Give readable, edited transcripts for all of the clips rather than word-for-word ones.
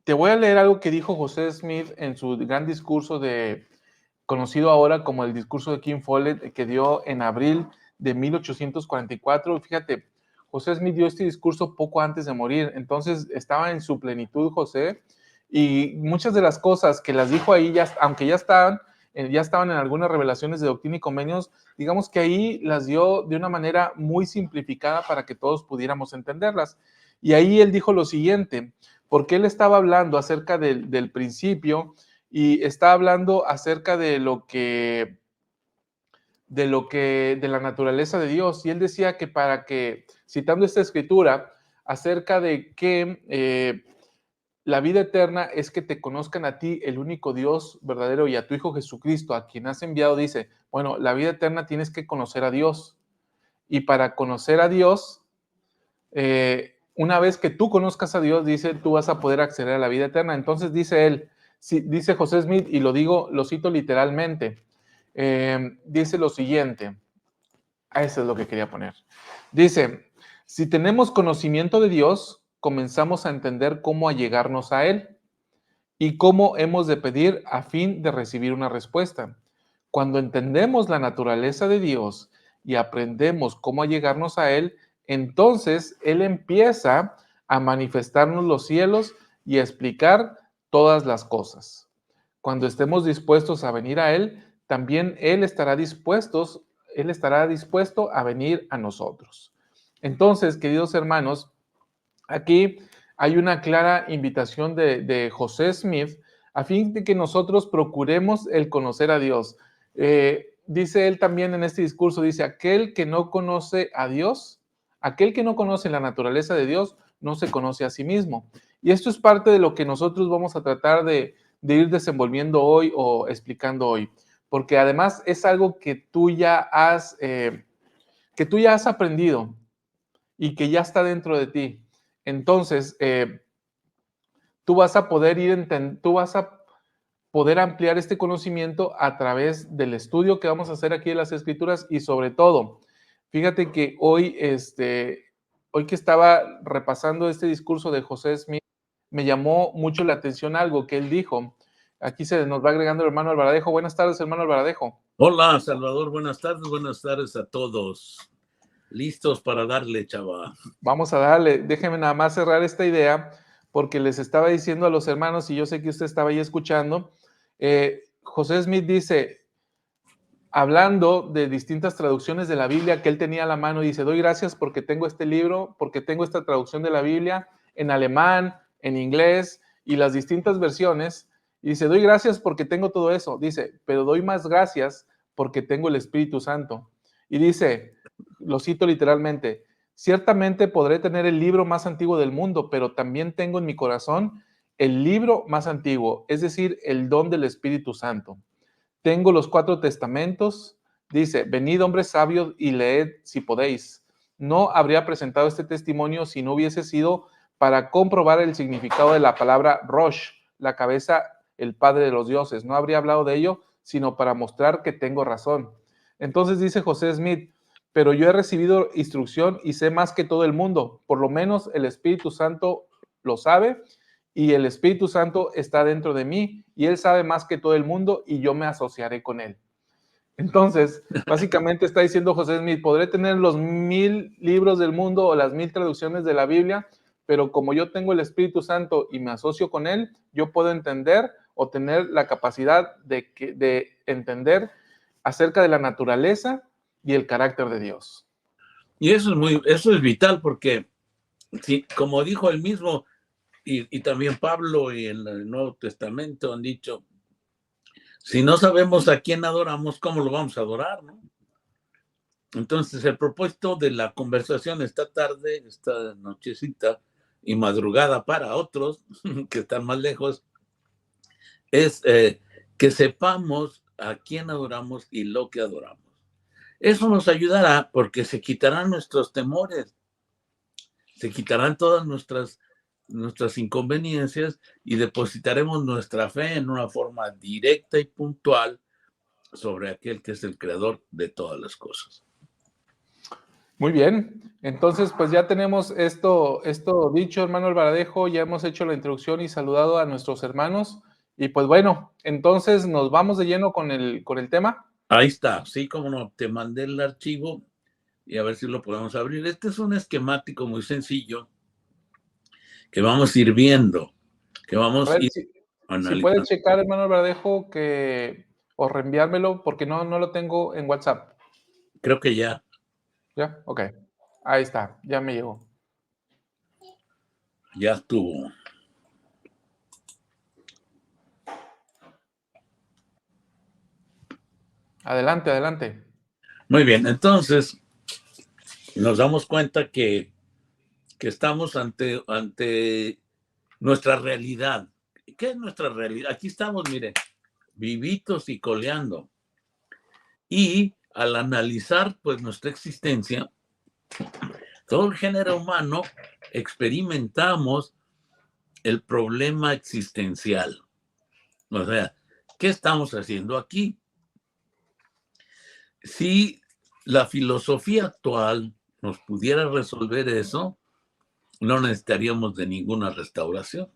te voy a leer algo que dijo José Smith en su gran discurso conocido ahora como el discurso de King Follett, que dio en abril de 1844. Fíjate, José Smith dio este discurso poco antes de morir, entonces estaba en su plenitud José, y muchas de las cosas que las dijo ahí, aunque ya estaban en algunas revelaciones de Doctrina y Convenios, digamos que ahí las dio de una manera muy simplificada para que todos pudiéramos entenderlas. Y ahí él dijo lo siguiente, porque él estaba hablando acerca del principio y está hablando acerca de la naturaleza de Dios. Y él decía que citando esta escritura, acerca de que la vida eterna es que te conozcan a ti, el único Dios verdadero, y a tu Hijo Jesucristo, a quien has enviado, dice, bueno, la vida eterna tienes que conocer a Dios. Y para conocer a Dios, una vez que tú conozcas a Dios, dice, tú vas a poder acceder a la vida eterna. Entonces dice él, dice José Smith, y lo cito literalmente, dice lo siguiente, eso es lo que quería poner. Dice, si tenemos conocimiento de Dios, comenzamos a entender cómo allegarnos a Él y cómo hemos de pedir a fin de recibir una respuesta. Cuando entendemos la naturaleza de Dios y aprendemos cómo allegarnos a Él, entonces Él empieza a manifestarnos los cielos y a explicar todas las cosas. Cuando estemos dispuestos a venir a Él, también Él estará dispuesto a venir a nosotros. Entonces, queridos hermanos, aquí hay una clara invitación de José Smith a fin de que nosotros procuremos el conocer a Dios. Dice él también en este discurso, dice, aquel que no conoce a Dios, aquel que no conoce la naturaleza de Dios, no se conoce a sí mismo. Y esto es parte de lo que nosotros vamos a tratar de ir desenvolviendo hoy o explicando hoy, porque además es algo que tú ya has aprendido y que ya está dentro de ti. Entonces, tú vas a poder ampliar este conocimiento a través del estudio que vamos a hacer aquí de las Escrituras y sobre todo, fíjate que hoy que estaba repasando este discurso de José Smith, me llamó mucho la atención algo que él dijo. Aquí se nos va agregando el hermano Alvaradejo. Buenas tardes, hermano Alvaradejo. Hola, Salvador. Buenas tardes a todos. Listos para darle, chava. Vamos a darle. Déjenme nada más cerrar esta idea, porque les estaba diciendo a los hermanos, y yo sé que usted estaba ahí escuchando, José Smith dice, hablando de distintas traducciones de la Biblia que él tenía a la mano, dice, doy gracias porque tengo este libro, porque tengo esta traducción de la Biblia en alemán, en inglés y las distintas versiones. Y dice, doy gracias porque tengo todo eso. Dice, pero doy más gracias porque tengo el Espíritu Santo. Y dice, lo cito literalmente, ciertamente podré tener el libro más antiguo del mundo, pero también tengo en mi corazón el libro más antiguo, es decir, el don del Espíritu Santo. Tengo los 4 testamentos, dice, venid hombres sabios y leed si podéis. No habría presentado este testimonio si no hubiese sido para comprobar el significado de la palabra Rosh, la cabeza, el padre de los dioses. No habría hablado de ello, sino para mostrar que tengo razón. Entonces dice José Smith, pero yo he recibido instrucción y sé más que todo el mundo, por lo menos el Espíritu Santo lo sabe, y el Espíritu Santo está dentro de mí y él sabe más que todo el mundo y yo me asociaré con él. Entonces, básicamente está diciendo José Smith, podré tener los 1000 libros del mundo o las 1000 traducciones de la Biblia, pero como yo tengo el Espíritu Santo y me asocio con él, yo puedo entender o tener la capacidad de entender acerca de la naturaleza y el carácter de Dios. Y eso es vital porque, sí, como dijo él mismo, y también Pablo y en el Nuevo Testamento han dicho, si no sabemos a quién adoramos, ¿cómo lo vamos a adorar, no? Entonces, el propósito de la conversación esta tarde, esta nochecita y madrugada para otros que están más lejos, es que sepamos a quién adoramos y lo que adoramos. Eso nos ayudará porque se quitarán nuestros temores, se quitarán todas nuestras inconveniencias y depositaremos nuestra fe en una forma directa y puntual sobre aquel que es el creador de todas las cosas. Muy bien. Entonces, pues ya tenemos esto dicho, hermano Alvaradejo, ya hemos hecho la introducción y saludado a nuestros hermanos. Y pues bueno, entonces nos vamos de lleno con el tema. Ahí está, sí, como no, te mandé el archivo y a ver si lo podemos abrir. Este es un esquemático muy sencillo que vamos a ir viendo, que A vamos a ver ir si puede analizando. checar, hermano Alvaradejo, o reenviármelo, porque no lo tengo en WhatsApp. Creo que ya. ¿Ya? Ok. Ahí está, ya me llegó. Ya estuvo. Adelante, adelante. Muy bien, entonces nos damos cuenta que estamos ante nuestra realidad. ¿Qué es nuestra realidad? Aquí estamos, mire, vivitos y coleando. Y al analizar pues nuestra existencia, todo el género humano experimentamos el problema existencial. O sea, ¿qué estamos haciendo aquí? Si la filosofía actual nos pudiera resolver eso, no necesitaríamos de ninguna restauración.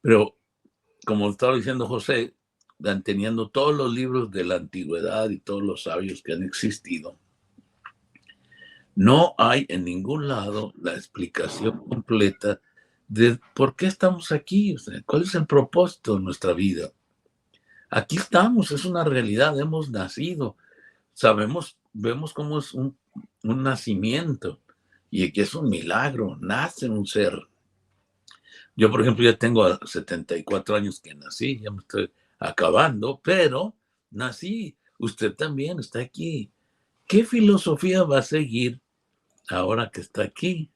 Pero, como estaba diciendo José, teniendo todos los libros de la antigüedad y todos los sabios que han existido, no hay en ningún lado la explicación completa de por qué estamos aquí, o sea, cuál es el propósito de nuestra vida. Aquí estamos, es una realidad, hemos nacido, sabemos, vemos cómo es un nacimiento y que es un milagro, nace un ser. Yo, por ejemplo, ya tengo 74 años que nací, ya me estoy acabando, pero nací, usted también está aquí. ¿Qué filosofía va a seguir ahora que está aquí?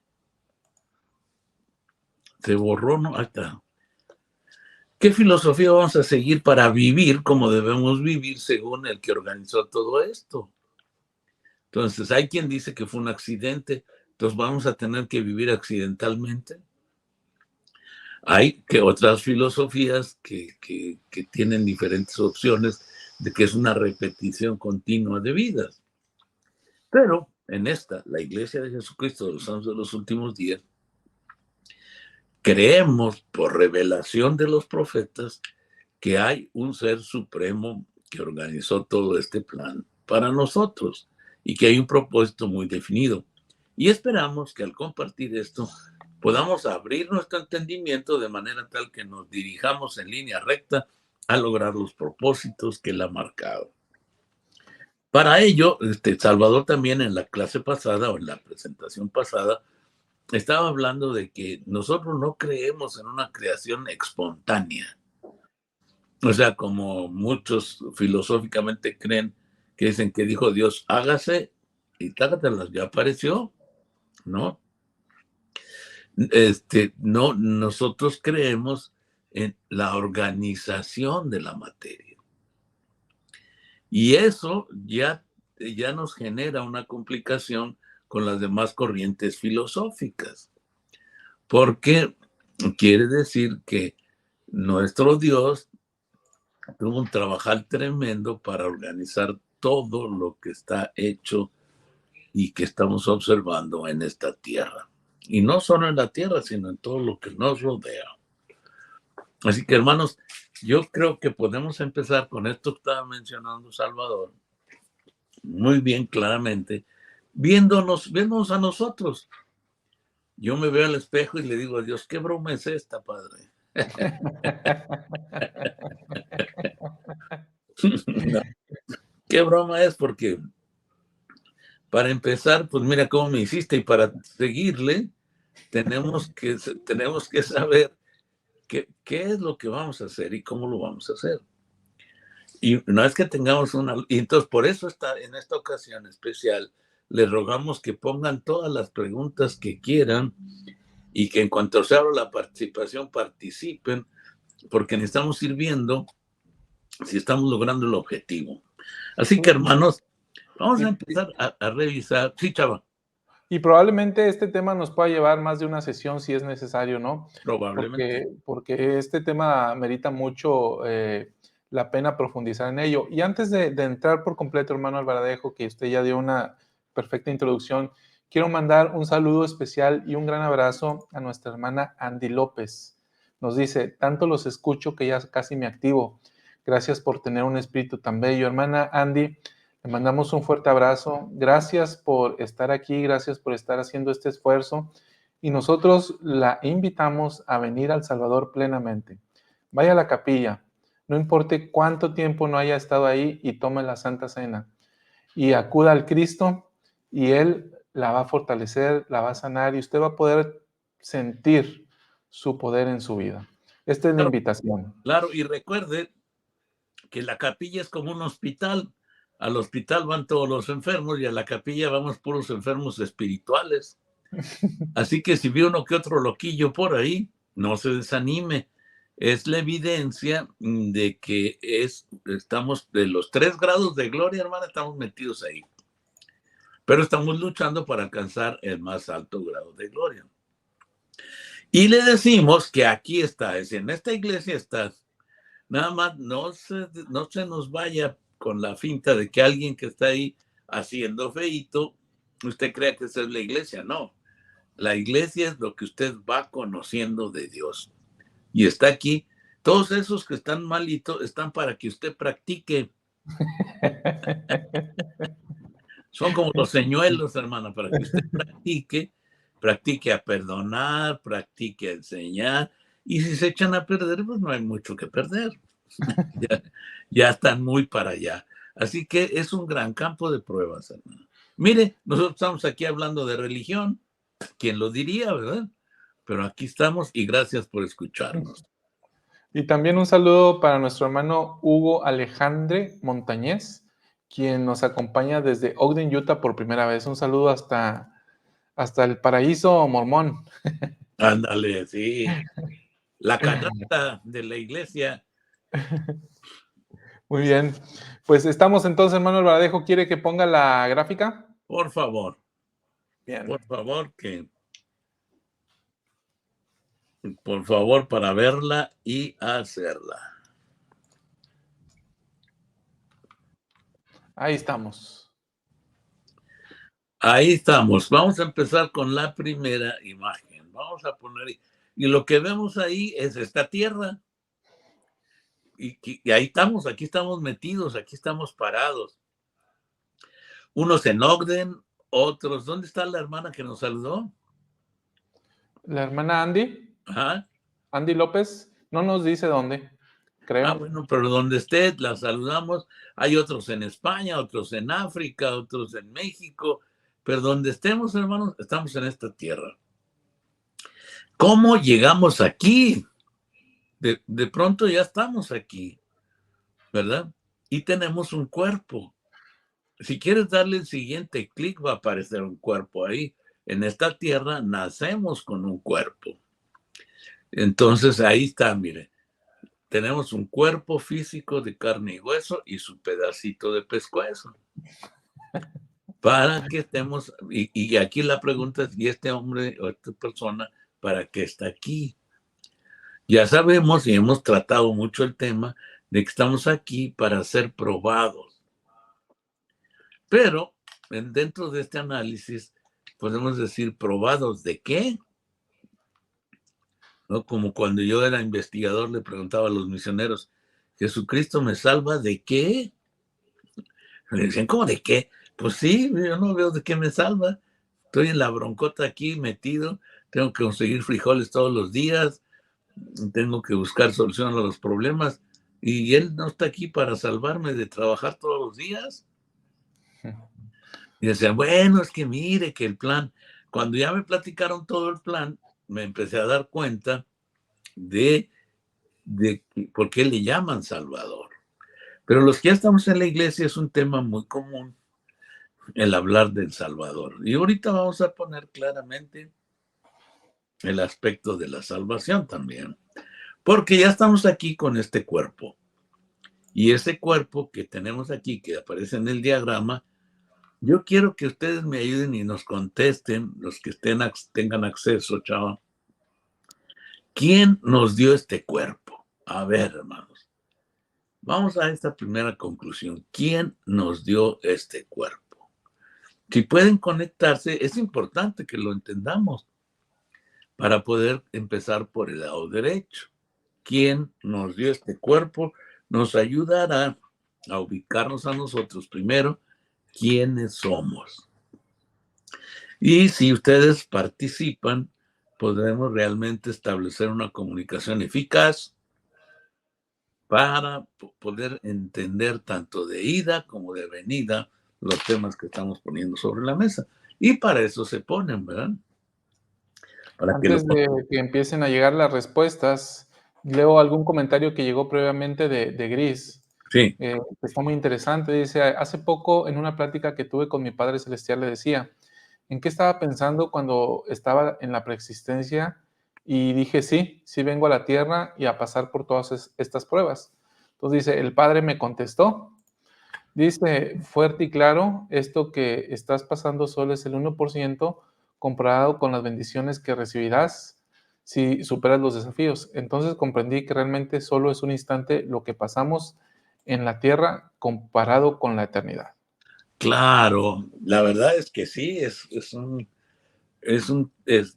Se borró, ¿no? Ahí está. ¿Qué filosofía vamos a seguir para vivir como debemos vivir según el que organizó todo esto? Entonces, hay quien dice que fue un accidente, entonces vamos a tener que vivir accidentalmente. Hay que otras filosofías que tienen diferentes opciones de que es una repetición continua de vidas. Pero en esta, la Iglesia de Jesucristo de los Santos de los Últimos Días, creemos por revelación de los profetas que hay un ser supremo que organizó todo este plan para nosotros y que hay un propósito muy definido. Y esperamos que al compartir esto podamos abrir nuestro entendimiento de manera tal que nos dirijamos en línea recta a lograr los propósitos que él ha marcado. Para ello, Salvador también en la clase pasada o en la presentación pasada estaba hablando de que nosotros no creemos en una creación espontánea. O sea, como muchos filosóficamente creen que dicen que dijo Dios, hágase y tácatelas, ya apareció, ¿no? No, nosotros creemos en la organización de la materia. Y eso ya nos genera una complicación con las demás corrientes filosóficas, porque quiere decir que nuestro Dios tuvo un trabajar tremendo para organizar todo lo que está hecho y que estamos observando en esta tierra. Y no solo en la tierra, sino en todo lo que nos rodea. Así que, hermanos, yo creo que podemos empezar con esto que estaba mencionando Salvador, muy bien claramente, viéndonos a nosotros. Yo me veo al espejo y le digo a Dios, ¿qué broma es esta, Padre? No, ¿qué broma es? Porque para empezar, pues mira cómo me hiciste y para seguirle tenemos que saber qué es lo que vamos a hacer y cómo lo vamos a hacer. Y no es que tengamos y entonces por eso en esta ocasión especial les rogamos que pongan todas las preguntas que quieran y que en cuanto se abra la participación participen, porque necesitamos ir viendo si estamos logrando el objetivo. Así que, hermanos, vamos a empezar a revisar. Sí, Chava. Y probablemente este tema nos pueda llevar más de una sesión si es necesario, ¿no? Probablemente. Porque este tema merita mucho la pena profundizar en ello. Y antes de entrar por completo, hermano Alvaradejo, que usted ya dio una perfecta introducción, quiero mandar un saludo especial y un gran abrazo a nuestra hermana Andy López. Nos dice, tanto los escucho que ya casi me activo. Gracias por tener un espíritu tan bello. Hermana Andy, le mandamos un fuerte abrazo. Gracias por estar aquí, gracias por estar haciendo este esfuerzo. Y nosotros la invitamos a venir al Salvador plenamente. Vaya a la capilla, no importe cuánto tiempo no haya estado ahí, y tome la Santa Cena. Y acuda al Cristo y Él la va a fortalecer, la va a sanar y usted va a poder sentir su poder en su vida. Esta es la invitación. Claro, y recuerde que la capilla es como un hospital. Al hospital van todos los enfermos y a la capilla vamos puros enfermos espirituales. Así que si ve uno que otro loquillo por ahí, no se desanime. Es la evidencia de que estamos de los 3 grados de gloria, hermana, estamos metidos ahí. Pero estamos luchando para alcanzar el más alto grado de gloria. Y le decimos que aquí estás, en esta iglesia estás. Nada más no se nos vaya con la finta de que alguien que está ahí haciendo feíto, usted crea que esa es la iglesia. No, la iglesia es lo que usted va conociendo de Dios. Y está aquí. Todos esos que están malitos están para que usted practique. Son como los señuelos, hermana, para que usted practique a perdonar, practique a enseñar. Y si se echan a perder, pues no hay mucho que perder. ya están muy para allá. Así que es un gran campo de pruebas, hermano. Mire, nosotros estamos aquí hablando de religión. ¿Quién lo diría, verdad? Pero aquí estamos y gracias por escucharnos. Y también un saludo para nuestro hermano Hugo Alejandre Montañez, quien nos acompaña desde Ogden, Utah por primera vez. Un saludo hasta el paraíso mormón. Ándale, sí. La canasta de la iglesia. Muy bien. Pues estamos entonces, hermano Alvaradejo. ¿Quiere que ponga la gráfica? Por favor. Bien. Por favor, para verla y hacerla. Ahí estamos. Ahí estamos. Vamos a empezar con la primera imagen. Vamos a poner, y lo que vemos ahí es esta tierra. Y ahí estamos, aquí estamos metidos, aquí estamos parados. Unos en Ogden, otros. ¿Dónde está la hermana que nos saludó? La hermana Andy. Ajá. Andy López. No nos dice dónde, creo. Bueno, pero donde esté, la saludamos. Hay otros en España, otros en África, otros en México. Pero donde estemos, hermanos, estamos en esta tierra. ¿Cómo llegamos aquí? De pronto ya estamos aquí, ¿verdad? Y tenemos un cuerpo. Si quieres darle el siguiente clic, va a aparecer un cuerpo ahí. En esta tierra nacemos con un cuerpo. Entonces ahí está, mire. Tenemos un cuerpo físico de carne y hueso y su pedacito de pescuezo. Para que estemos, y aquí la pregunta es, ¿y este hombre o esta persona para qué está aquí? Ya sabemos y hemos tratado mucho el tema de que estamos aquí para ser probados. Pero dentro de este análisis podemos decir, ¿probados de qué? ¿No? Como cuando yo era investigador le preguntaba a los misioneros, ¿Jesucristo me salva de qué? Me decían, ¿cómo de qué? Pues sí, yo no veo de qué me salva. Estoy en la broncota aquí metido, tengo que conseguir frijoles todos los días, tengo que buscar solución a los problemas y él no está aquí para salvarme de trabajar todos los días. Y decían, bueno, es que mire que el plan, cuando ya me platicaron todo el plan, me empecé a dar cuenta de por qué le llaman Salvador. Pero los que ya estamos en la iglesia es un tema muy común el hablar del Salvador. Y ahorita vamos a poner claramente el aspecto de la salvación también. Porque ya estamos aquí con este cuerpo. Y ese cuerpo que tenemos aquí, que aparece en el diagrama, yo quiero que ustedes me ayuden y nos contesten, los que tengan acceso, chao. ¿Quién nos dio este cuerpo? A ver, hermanos. Vamos a esta primera conclusión. ¿Quién nos dio este cuerpo? Si pueden conectarse, es importante que lo entendamos para poder empezar por el lado derecho. Quien nos dio este cuerpo nos ayudará a ubicarnos a nosotros primero, quiénes somos. Y si ustedes participan, podremos realmente establecer una comunicación eficaz para poder entender tanto de ida como de venida los temas que estamos poniendo sobre la mesa. Y para eso se ponen, ¿verdad? Para que Antes de que empiecen a llegar las respuestas, leo algún comentario que llegó previamente de Gris, Sí, que está muy interesante. Dice, hace poco en una plática que tuve con mi Padre Celestial le decía, ¿en qué estaba pensando cuando estaba en la preexistencia? Y dije, sí, sí vengo a la Tierra y a pasar por todas estas pruebas. Entonces dice, el Padre me contestó, dice, fuerte y claro, esto que estás pasando solo es el 1% comparado con las bendiciones que recibirás si superas los desafíos. Entonces comprendí que realmente solo es un instante lo que pasamos en la tierra comparado con la eternidad. claro. La verdad es que sí,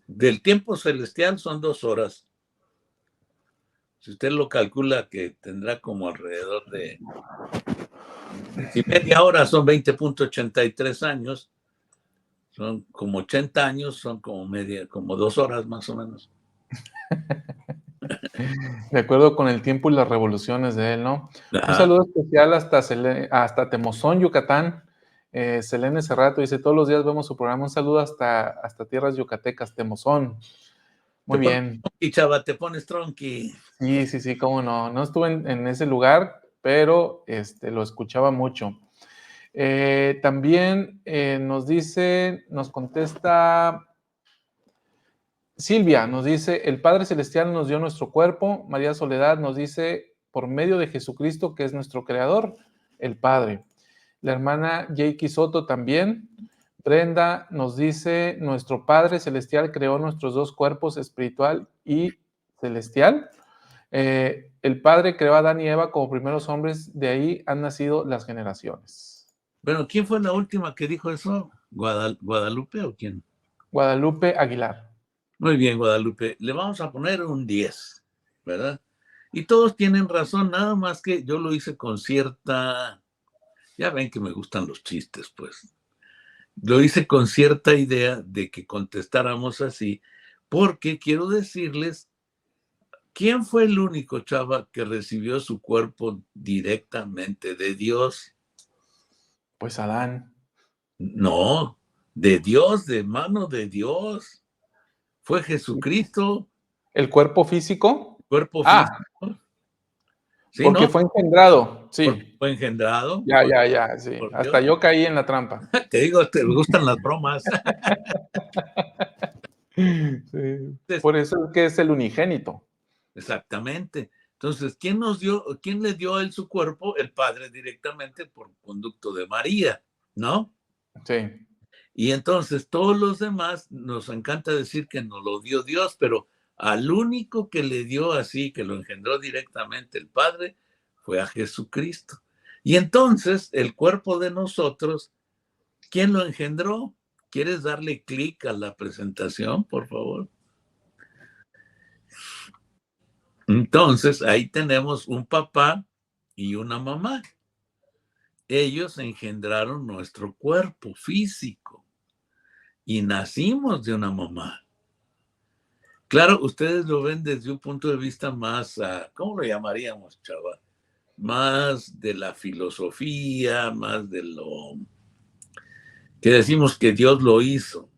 del tiempo celestial son 2 horas. Si usted lo calcula que tendrá como alrededor de, si media hora son 20.83 años, son como 80 años, son como 2 horas más o menos. De acuerdo con el tiempo y las revoluciones de él, ¿no? Un Ajá. saludo especial hasta Temozón, Yucatán. Selene Cerrato dice, todos los días vemos su programa. Un saludo hasta tierras yucatecas, Temozón. Te Muy pones bien. tronqui, chava, te pones tronqui. Sí, sí, sí, cómo no. No estuve en ese lugar, pero lo escuchaba mucho. También nos contesta Silvia, nos dice, el Padre Celestial nos dio nuestro cuerpo. María Soledad nos dice, por medio de Jesucristo, que es nuestro Creador, el Padre. La hermana Jake Soto también. Brenda nos dice, nuestro Padre Celestial creó nuestros dos cuerpos, espiritual y celestial. El Padre creó a Adán y Eva como primeros hombres, de ahí han nacido las generaciones. Bueno, ¿quién fue la última que dijo eso? ¿Guadalupe o quién? Guadalupe Aguilar. Muy bien, Guadalupe. Le vamos a poner un 10, ¿verdad? Y todos tienen razón, nada más que yo lo hice con cierta, ya ven que me gustan los chistes, pues. Lo hice con cierta idea de que contestáramos así, porque quiero decirles, ¿quién fue el único, chava, que recibió su cuerpo directamente de Dios? Pues Adán. No, de Dios, de mano de Dios. Fue Jesucristo, ¿El cuerpo físico? cuerpo Ah, físico. Sí, porque ¿no? fue engendrado. Porque Sí, fue engendrado ya, sí. por Hasta Dios. yo caí en la trampa. Te digo, te gustan las bromas. Sí. Por eso es que es el unigénito. Exactamente. Entonces, quién le dio a él su cuerpo? El Padre directamente por conducto de María, ¿no? Sí. Y entonces todos los demás nos encanta decir que nos lo dio Dios, pero al único que le dio así, que lo engendró directamente el Padre, fue a Jesucristo. Y entonces el cuerpo de nosotros, ¿quién lo engendró? ¿Quieres darle clic a la presentación, por favor? Entonces, ahí tenemos un papá y una mamá. Ellos engendraron nuestro cuerpo físico y nacimos de una mamá. Claro, ustedes lo ven desde un punto de vista más, ¿cómo lo llamaríamos, chava? Más de la filosofía, más de lo que decimos que Dios lo hizo.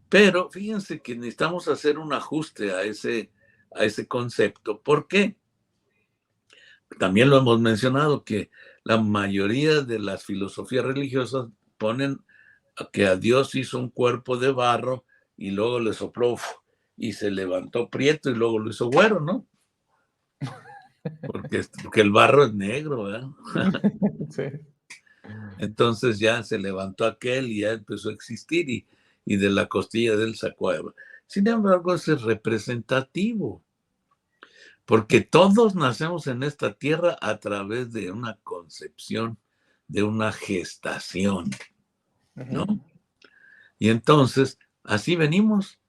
Pero fíjense que necesitamos hacer un ajuste a ese concepto. ¿Por qué? También lo hemos mencionado que la mayoría de las filosofías religiosas ponen que a Dios hizo un cuerpo de barro y luego le sopló y se levantó prieto y luego lo hizo güero, ¿no? Porque el barro es negro, ¿verdad? Sí. Entonces ya se levantó aquel y ya empezó a existir y de la costilla de él sacó a Eva. Sin embargo, eso es representativo, porque todos nacemos en esta tierra a través de una concepción, de una gestación. ¿no? Ujú. Y entonces, así venimos.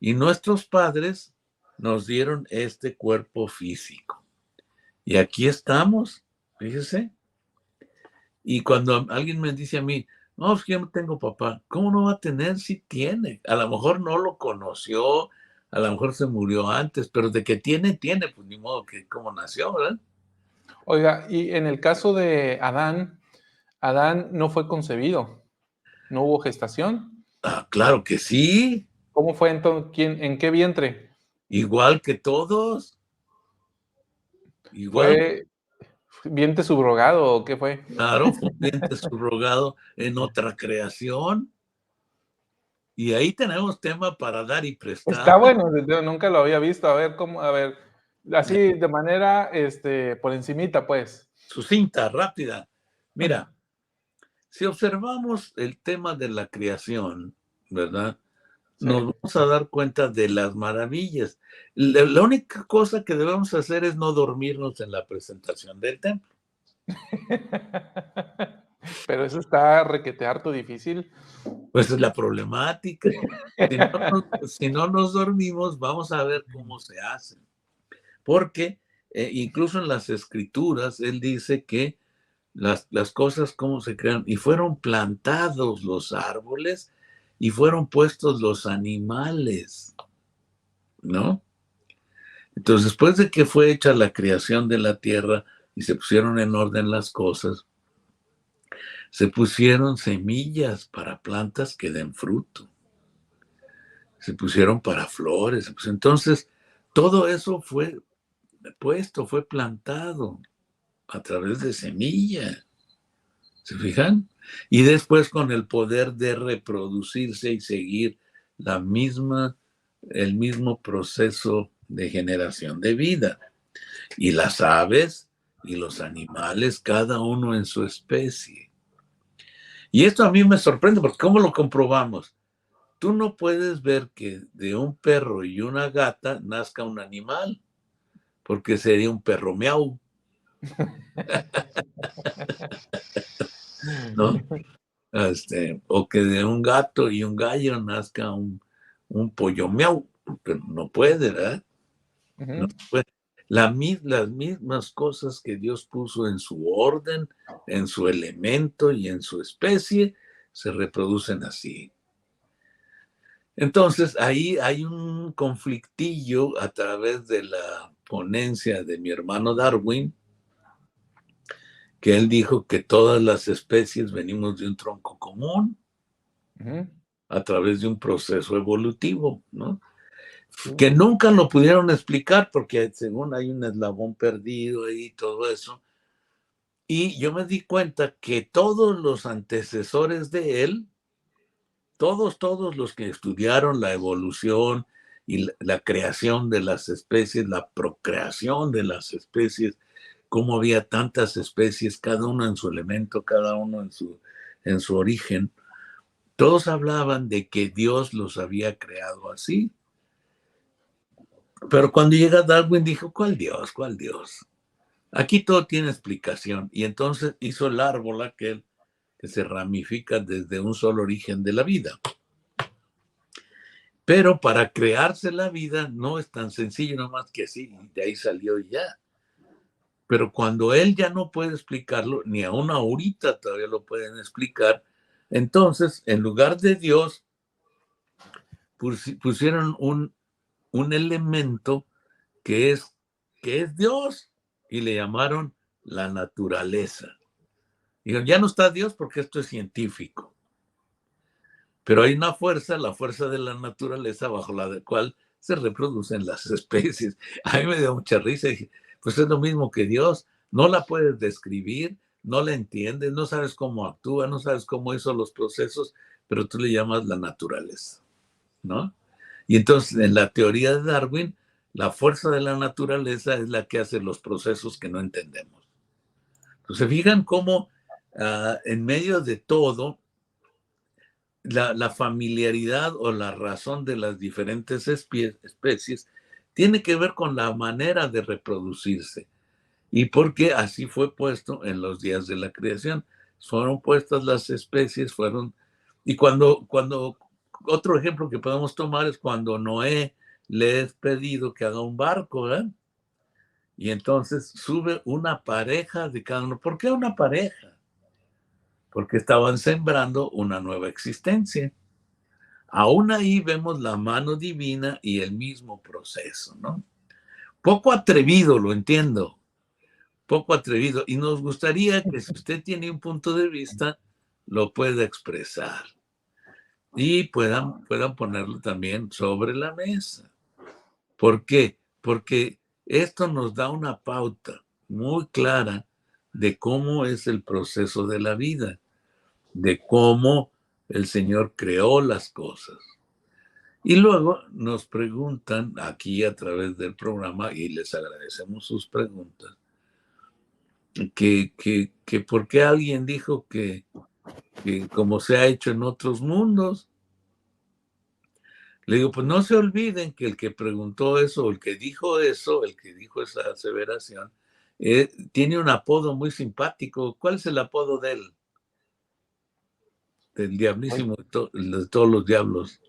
Y nuestros padres nos dieron este cuerpo físico. Y aquí estamos, fíjese. Y cuando alguien me dice a mí, no, es que yo no tengo papá, ¿cómo no va a tener si tiene? A lo mejor no lo conoció, a lo mejor se murió antes, pero de que tiene, tiene, pues ni modo que como nació, ¿verdad? Oiga, y en el caso de Adán, Adán no fue concebido, no hubo gestación. Ah, claro que sí, ¿Cómo fue entonces? ¿En qué vientre? igual que todos, igual, ¿Fue vientre subrogado o qué fue? claro, fue un vientre subrogado en otra creación. Y ahí tenemos tema para dar y prestar. Está bueno, yo nunca lo había visto. A ver cómo, a ver, así de manera, por encimita, pues. Sucinta, rápida. Mira, si observamos el tema de la creación, ¿verdad? Sí. Nos vamos a dar cuenta de las maravillas. La única cosa que debemos hacer es no dormirnos en la presentación del templo. Pero eso está requete harto difícil. Pues es la problemática. Si no nos dormimos, vamos a ver cómo se hace. Porque incluso en las escrituras, él dice que las cosas cómo se crean, y fueron plantados los árboles y fueron puestos los animales, ¿no? Entonces, después de que fue hecha la creación de la tierra y se pusieron en orden las cosas, se pusieron semillas para plantas que den fruto, se pusieron para flores, entonces todo eso fue puesto, fue plantado a través de semillas. ¿Se fijan? Y después con el poder de reproducirse y seguir el mismo proceso de generación de vida. Y las aves y los animales, cada uno en su especie. Y esto a mí me sorprende porque ¿cómo lo comprobamos? Tú no puedes ver que de un perro y una gata nazca un animal, porque sería un perro miau, ¿no? O que de un gato y un gallo nazca un pollo miau, pero no puede, ¿verdad? No Ujú. puede. Las mismas cosas que Dios puso en su orden, en su elemento y en su especie, se reproducen así. Entonces, ahí hay un conflictillo a través de la ponencia de mi hermano Darwin, que él dijo que todas las especies venimos de un tronco común Ujú. a través de un proceso evolutivo, ¿no? Sí. Que nunca lo pudieron explicar porque según hay un eslabón perdido y todo eso. Y yo me di cuenta que todos los antecesores de él, todos los que estudiaron la evolución y la creación de las especies, la procreación de las especies, cómo había tantas especies, cada uno en su elemento, cada uno en su origen, todos hablaban de que Dios los había creado así. Pero cuando llega Darwin dijo, ¿cuál Dios? ¿Cuál Dios? Aquí todo tiene explicación. Y entonces hizo el árbol aquel que se ramifica desde un solo origen de la vida. Pero para crearse la vida no es tan sencillo, nomás que así, de ahí salió ya. Pero cuando él ya no puede explicarlo, ni aún ahorita todavía lo pueden explicar, entonces en lugar de Dios pusieron un elemento que es Dios y le llamaron la naturaleza. Dijeron, ya no está Dios porque esto es científico. Pero hay una fuerza, la fuerza de la naturaleza bajo la cual se reproducen las especies. A mí me dio mucha risa. Dije, pues es lo mismo que Dios. No la puedes describir, no la entiendes, no sabes cómo actúa, no sabes cómo hizo los procesos, pero tú le llamas la naturaleza, ¿no? Y entonces, en la teoría de Darwin, la fuerza de la naturaleza es la que hace los procesos que no entendemos. Entonces, fijan cómo en medio de todo, la familiaridad o la razón de las diferentes especies tiene que ver con la manera de reproducirse y porque así fue puesto en los días de la creación. Fueron puestas las especies, fueron Y cuando otro ejemplo que podemos tomar es cuando Noé le es pedido que haga un barco, ¿verdad? Y entonces sube una pareja de cada uno. ¿Por qué una pareja? Porque estaban sembrando una nueva existencia. Aún ahí vemos la mano divina y el mismo proceso, ¿no? Poco atrevido, lo entiendo, poco atrevido. Y nos gustaría que si usted tiene un punto de vista, lo pueda expresar y puedan ponerlo también sobre la mesa. ¿Por qué? Porque esto nos da una pauta muy clara de cómo es el proceso de la vida, de cómo el Señor creó las cosas. Y luego nos preguntan aquí a través del programa, y les agradecemos sus preguntas, que por qué alguien dijo que como se ha hecho en otros mundos. Le digo, pues no se olviden que el que preguntó eso, el que dijo eso, el que dijo esa aseveración, tiene un apodo muy simpático. ¿Cuál es el apodo de él? Del diablísimo, de todos los diablos.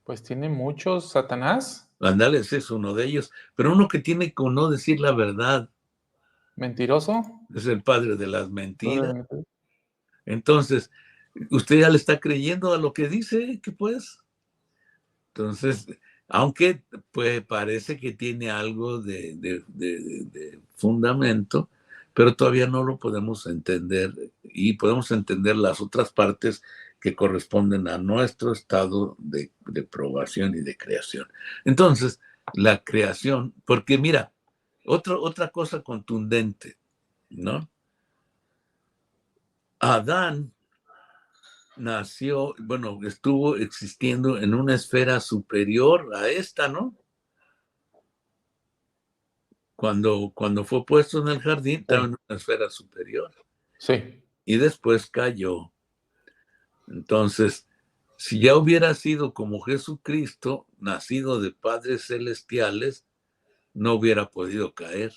Pues tiene muchos, Satanás. Ándale, ese es uno de ellos. Pero uno que tiene con no decir la verdad. Mentiroso. Es el padre de las mentiras. Entonces, usted ya le está creyendo a lo que dice, que pues. Entonces, aunque pues parece que tiene algo de fundamento, pero todavía no lo podemos entender y podemos entender las otras partes que corresponden a nuestro estado de probación y de creación. Entonces, la creación, porque mira, otra cosa contundente, ¿no? Adán nació, bueno, estuvo existiendo en una esfera superior a esta, ¿no? Cuando fue puesto en el jardín, estaba en una esfera superior. Sí. Y después cayó. Entonces, si ya hubiera sido como Jesucristo, nacido de padres celestiales, no hubiera podido caer.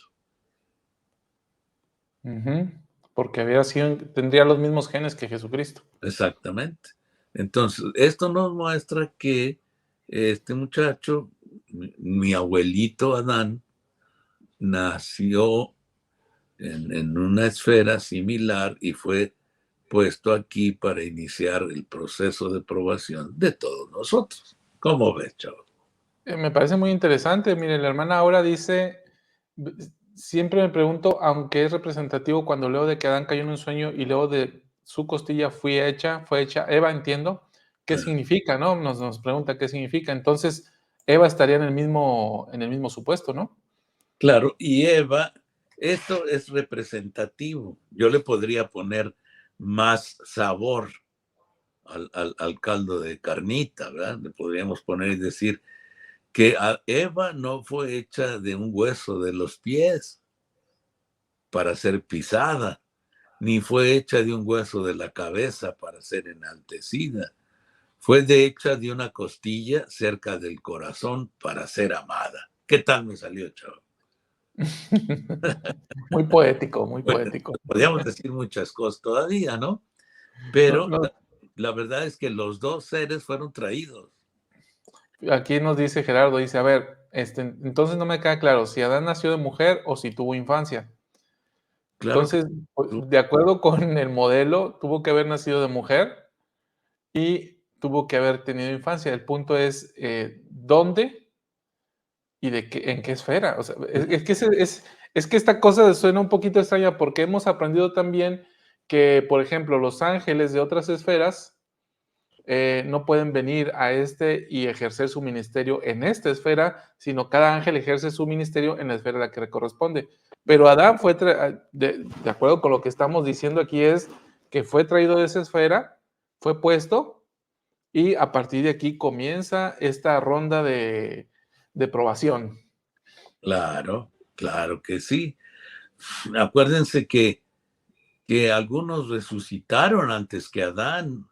Porque tendría los mismos genes que Jesucristo. Exactamente. Entonces, esto nos muestra que este muchacho, mi abuelito Adán, nació en una esfera similar y fue puesto aquí para iniciar el proceso de probación de todos nosotros. ¿Cómo ves, chavo? Me parece muy interesante. Mire, la hermana ahora dice, siempre me pregunto, aunque es representativo cuando leo de que Adán cayó en un sueño y luego de su costilla fue hecha Eva, entiendo, ¿qué significa, no? Nos pregunta qué significa. Entonces, Eva estaría en el mismo supuesto, ¿no? Claro, y Eva, esto es representativo. Yo le podría poner más sabor al caldo de carnita, ¿verdad? Le podríamos poner y decir que Eva no fue hecha de un hueso de los pies para ser pisada, ni fue hecha de un hueso de la cabeza para ser enaltecida. Fue hecha de una costilla cerca del corazón para ser amada. ¿Qué tal me salió, chavo? Muy poético, muy Bueno, poético. podríamos decir muchas cosas todavía, ¿no? No, Pero no, la verdad es que los dos seres fueron traídos. aquí nos dice Gerardo, dice, a ver, entonces no me queda claro si Adán nació de mujer o si tuvo infancia. Claro que Entonces, de acuerdo con el modelo, tuvo que haber nacido de mujer y tuvo que haber tenido infancia. El punto es, ¿dónde y en qué esfera? O sea, es que esta cosa suena un poquito extraña porque hemos aprendido también que, por ejemplo, los ángeles de otras esferas no pueden venir a y ejercer su ministerio en esta esfera, sino cada ángel ejerce su ministerio en la esfera a la que le corresponde. Pero Adán fue, de acuerdo con lo que estamos diciendo aquí, es que fue traído de esa esfera, fue puesto, y a partir de aquí comienza esta ronda de probación. Claro, claro que sí. Acuérdense que algunos resucitaron antes que Adán.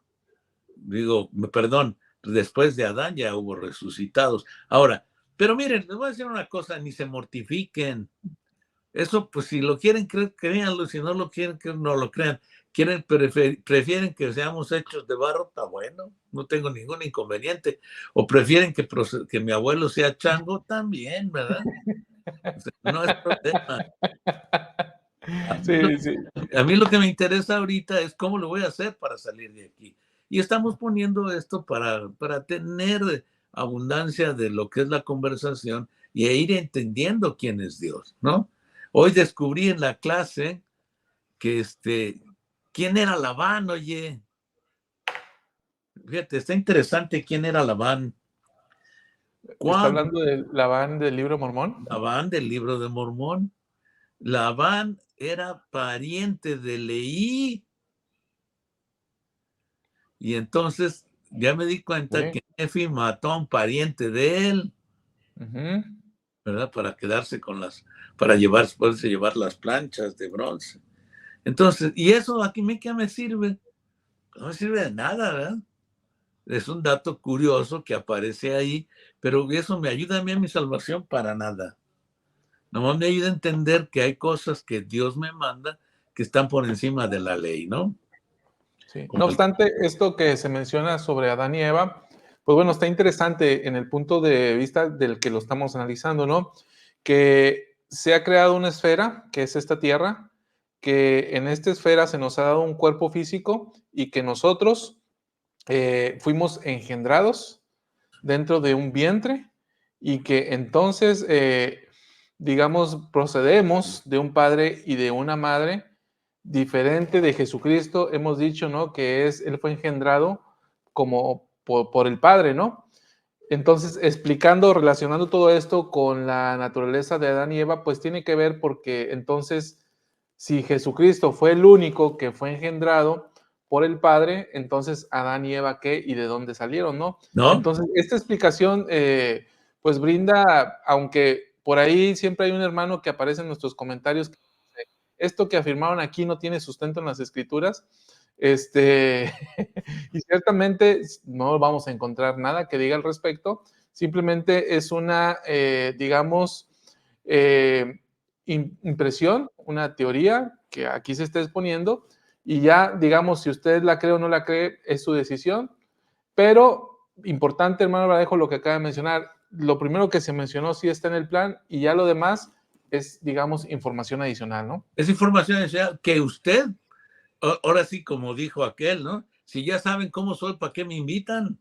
Digo, perdón, después de Adán ya hubo resucitados. Ahora, pero miren, les voy a decir una cosa, ni se mortifiquen. Eso, pues si lo quieren creer, créanlo, si no lo quieren creer, no lo crean. Prefieren que seamos hechos de barro, está bueno, no tengo ningún inconveniente. O prefieren que mi abuelo sea chango, también, ¿verdad? O sea, no es problema. Sí, sí. A mí lo que me interesa ahorita es cómo lo voy a hacer para salir de aquí. Y estamos poniendo esto para tener abundancia de lo que es la conversación y ir entendiendo quién es Dios, ¿no? Hoy descubrí en la clase que ¿quién era Labán? Oye, fíjate, está interesante quién era Labán. ¿Está Cuando hablando de Labán del libro Mormón? Labán del libro de Mormón, Labán era pariente de Leí. Y entonces ya me di cuenta Sí. que Nefi mató a un pariente de él, Ujú. ¿verdad? Para quedarse con poderse llevar las planchas de bronce. Entonces, ¿y eso aquí qué me sirve? No me sirve de nada, ¿verdad? Es un dato curioso que aparece ahí, pero eso me ayuda a mí a mi salvación para nada. Nomás me ayuda a entender que hay cosas que Dios me manda que están por encima de la ley, ¿no? Sí. No Como obstante, esto que se menciona sobre Adán y Eva, pues bueno, está interesante en el punto de vista del que lo estamos analizando, ¿no? Que se ha creado una esfera, que es esta Tierra, que en esta esfera se nos ha dado un cuerpo físico y que nosotros fuimos engendrados dentro de un vientre y que entonces, digamos, procedemos de un padre y de una madre diferente de Jesucristo. Hemos dicho, ¿no? Que Él fue engendrado como por el Padre, ¿no? Entonces, explicando, relacionando todo esto con la naturaleza de Adán y Eva, pues tiene que ver porque entonces, si Jesucristo fue el único que fue engendrado por el Padre, entonces Adán y Eva, ¿qué? ¿Y de dónde salieron, no? ¿no? Entonces, esta explicación, pues brinda, aunque por ahí siempre hay un hermano que aparece en nuestros comentarios, que dice, esto que afirmaron aquí no tiene sustento en las escrituras, y ciertamente no vamos a encontrar nada que diga al respecto, simplemente es una, digamos, eh, impresión, una teoría que aquí se está exponiendo, y ya, digamos, si usted la cree o no la cree, es su decisión, pero importante, hermano Bradejo, lo que acaba de mencionar, lo primero que se mencionó sí está en el plan, y ya lo demás es, digamos, información adicional, ¿no? Es información que usted, ahora sí, como dijo aquel, ¿no? Si ya saben cómo soy, ¿para qué me invitan?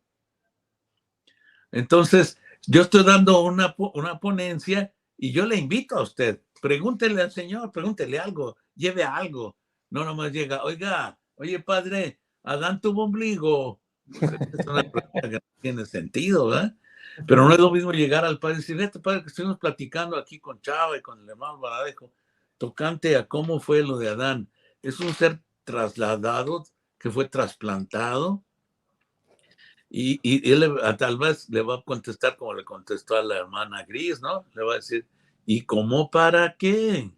Entonces, yo estoy dando una ponencia y yo le invito a usted. Pregúntele al Señor, pregúntele algo, lleve algo. No nomás llega, oiga, oye, padre, Adán tuvo ombligo. Pues es una pregunta que no tiene sentido, ¿verdad? Pero no es lo mismo llegar al padre y decir, este padre, que estuvimos platicando aquí con Chava y con el hermano Baradejo, tocante a cómo fue lo de Adán. Es un ser trasladado que fue trasplantado y él tal vez le va a contestar como le contestó a la hermana Gris, ¿no? Le va a decir, ¿y cómo para qué?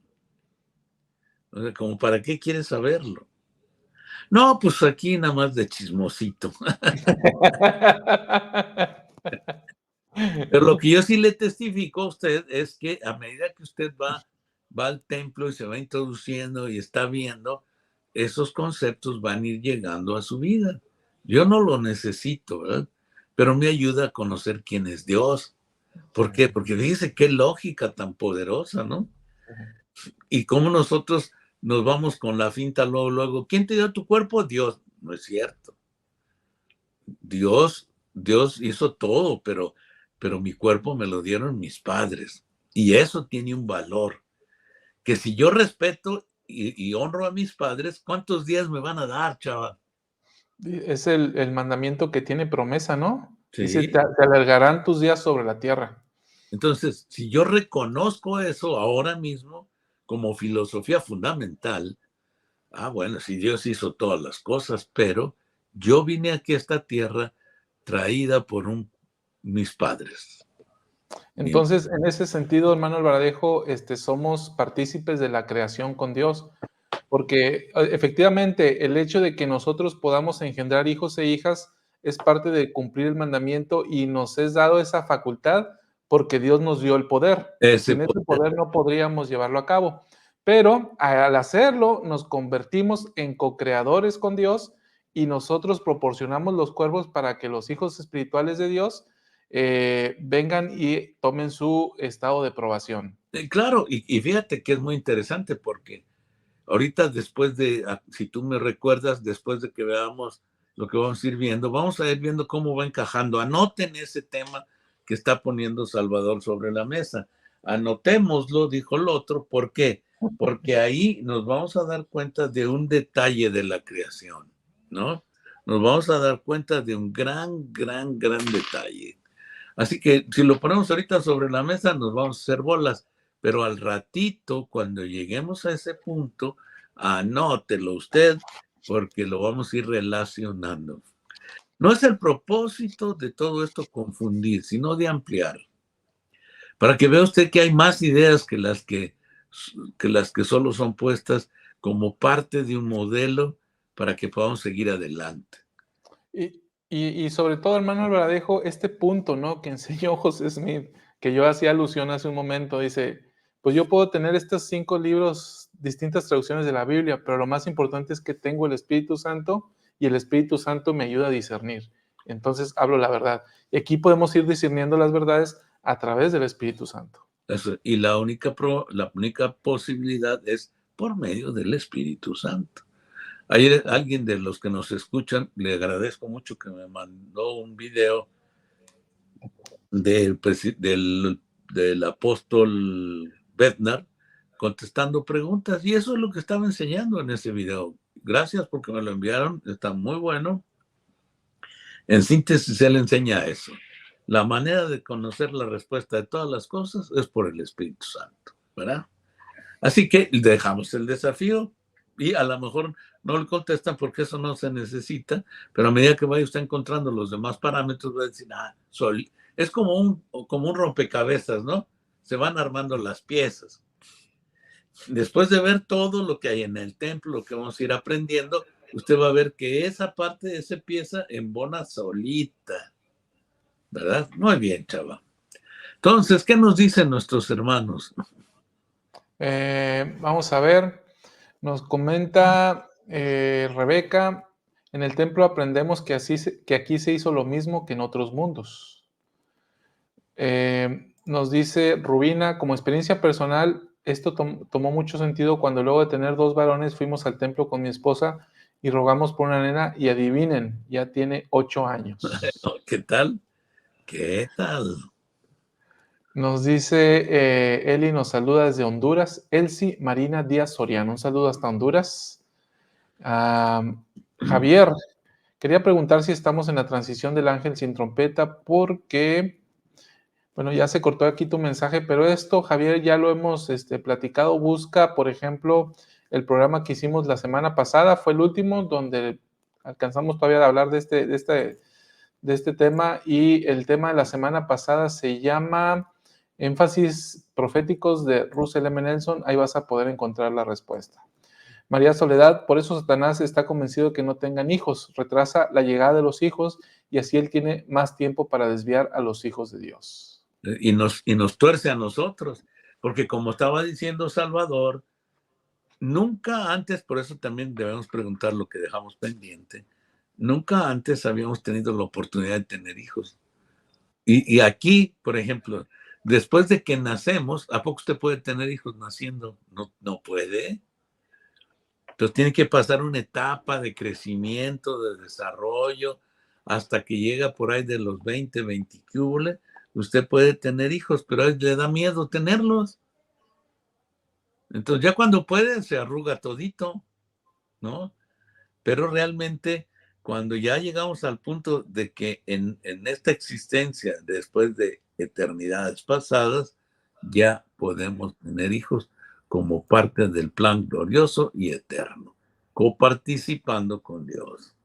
O sea, ¿cómo para qué quieres saberlo? No, pues aquí nada más de chismosito. Pero lo que yo sí le testifico a usted es que a medida que usted va al templo y se va introduciendo y está viendo, esos conceptos van a ir llegando a su vida. Yo no lo necesito, ¿verdad? Pero me ayuda a conocer quién es Dios. ¿Por qué? Porque fíjese qué lógica tan poderosa, ¿no? Y cómo nosotros nos vamos con la finta luego. ¿Quién te dio tu cuerpo? Dios. No es cierto. Dios hizo todo, pero mi cuerpo me lo dieron mis padres. Y eso tiene un valor. Que si yo respeto y honro a mis padres, ¿cuántos días me van a dar, chaval? Es el mandamiento que tiene promesa, ¿no? Dice, Sí. te alargarán tus días sobre la tierra. Entonces, si yo reconozco eso ahora mismo como filosofía fundamental, bueno, si Dios hizo todas las cosas, pero yo vine aquí a esta tierra traída por mis padres. Entonces, en ese sentido, hermano Alvaradejo, somos partícipes de la creación con Dios, porque efectivamente el hecho de que nosotros podamos engendrar hijos e hijas es parte de cumplir el mandamiento y nos es dado esa facultad porque Dios nos dio el poder. Sin ese poder no podríamos llevarlo a cabo. Pero al hacerlo, nos convertimos en co-creadores con Dios y nosotros proporcionamos los cuerpos para que los hijos espirituales de Dios vengan y tomen su estado de probación. Claro, y fíjate que es muy interesante porque ahorita después de, si tú me recuerdas, después de que veamos lo que vamos a ir viendo, vamos a ir viendo cómo va encajando. Anoten ese tema que está poniendo Salvador sobre la mesa. Anotémoslo, dijo el otro. ¿Por qué? Porque ahí nos vamos a dar cuenta de un detalle de la creación, ¿no? Nos vamos a dar cuenta de un gran detalle. Así que si lo ponemos ahorita sobre la mesa, nos vamos a hacer bolas. Pero al ratito, cuando lleguemos a ese punto, anótelo usted, porque lo vamos a ir relacionando. No es el propósito de todo esto confundir, sino de ampliar. Para que vea usted que hay más ideas que las que solo son puestas como parte de un modelo para que podamos seguir adelante. Y sobre todo, hermano Alvaradejo, este punto, ¿no?, que enseñó José Smith, que yo hacía alusión hace un momento, dice, pues yo puedo tener estos 5 libros, distintas traducciones de la Biblia, pero lo más importante es que tengo el Espíritu Santo y el Espíritu Santo me ayuda a discernir. Entonces hablo la verdad. Y aquí podemos ir discerniendo las verdades a través del Espíritu Santo. Eso, y la única posibilidad es por medio del Espíritu Santo. Ayer alguien de los que nos escuchan, le agradezco mucho que me mandó un video del apóstol Bednar contestando preguntas, y eso es lo que estaba enseñando en ese video. Gracias porque me lo enviaron, está muy bueno. En síntesis, él enseña eso. La manera de conocer la respuesta de todas las cosas es por el Espíritu Santo, ¿verdad? Así que dejamos el desafío y a lo mejor no le contestan porque eso no se necesita, pero a medida que vaya usted encontrando los demás parámetros, va a decir, es como un rompecabezas, ¿no? Se van armando las piezas. Después de ver todo lo que hay en el templo, lo que vamos a ir aprendiendo, usted va a ver que esa parte de esa pieza embona solita, ¿verdad? Muy bien, chava. Entonces, ¿qué nos dicen nuestros hermanos? Vamos a ver, nos comenta Rebeca, en el templo aprendemos que aquí se hizo lo mismo que en otros mundos. Nos dice Rubina, como experiencia personal, esto tomó mucho sentido cuando luego de tener 2 varones fuimos al templo con mi esposa y rogamos por una nena y adivinen, ya tiene 8 años. ¿Qué tal? ¿Qué tal? Nos dice Eli, nos saluda desde Honduras. Elsie Marina Díaz Soriano, un saludo hasta Honduras. Javier, quería preguntar si estamos en la transición del ángel sin trompeta porque, bueno, ya se cortó aquí tu mensaje, pero esto, Javier, ya lo hemos platicado. Busca, por ejemplo, el programa que hicimos la semana pasada, fue el último, donde alcanzamos todavía a hablar de este tema, y el tema de la semana pasada se llama Énfasis proféticos de Russell M. Nelson. Ahí vas a poder encontrar la respuesta. María Soledad, por eso Satanás está convencido de que no tengan hijos, retrasa la llegada de los hijos y así él tiene más tiempo para desviar a los hijos de Dios. Y nos tuerce a nosotros, porque como estaba diciendo Salvador, nunca antes, por eso también debemos preguntar lo que dejamos pendiente, nunca antes habíamos tenido la oportunidad de tener hijos. Y aquí, por ejemplo, después de que nacemos, ¿a poco usted puede tener hijos naciendo? No puede. Entonces tiene que pasar una etapa de crecimiento, de desarrollo, hasta que llega por ahí de los 20, 20, usted puede tener hijos, pero le da miedo tenerlos. Entonces ya cuando puede se arruga todito, ¿no? Pero realmente cuando ya llegamos al punto de que en esta existencia, después de eternidades pasadas, ya podemos tener hijos como parte del plan glorioso y eterno, coparticipando con Dios.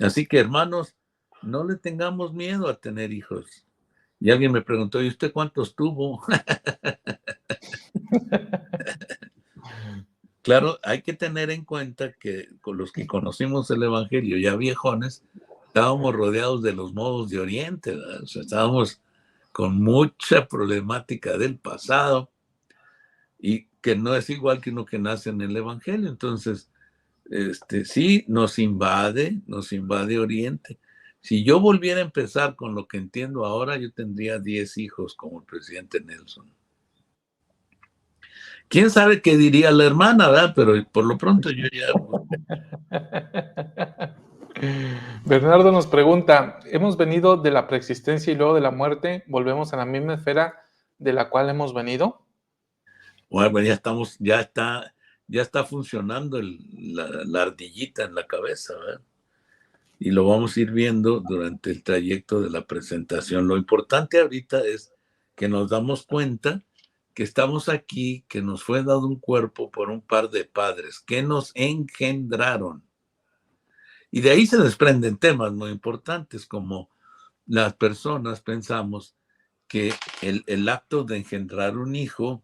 Así que, hermanos, no le tengamos miedo a tener hijos. Y alguien me preguntó, ¿y usted cuántos tuvo? Claro, hay que tener en cuenta que con los que conocimos el Evangelio ya viejones, estábamos rodeados de los modos de Oriente, ¿verdad? O sea, estábamos con mucha problemática del pasado y que no es igual que uno que nace en el Evangelio. Entonces, sí, nos invade Oriente. Si yo volviera a empezar con lo que entiendo ahora, yo tendría 10 hijos como el presidente Nelson. ¿Quién sabe qué diría la hermana, verdad? Pero por lo pronto yo ya... Bernardo nos pregunta, ¿hemos venido de la preexistencia y luego de la muerte? ¿Volvemos a la misma esfera de la cual hemos venido? Bueno, ya está funcionando la ardillita en la cabeza, ¿verdad? Y lo vamos a ir viendo durante el trayecto de la presentación. Lo importante ahorita es que nos damos cuenta que estamos aquí, que nos fue dado un cuerpo por un par de padres que nos engendraron. Y de ahí se desprenden temas muy importantes, como las personas pensamos que el acto de engendrar un hijo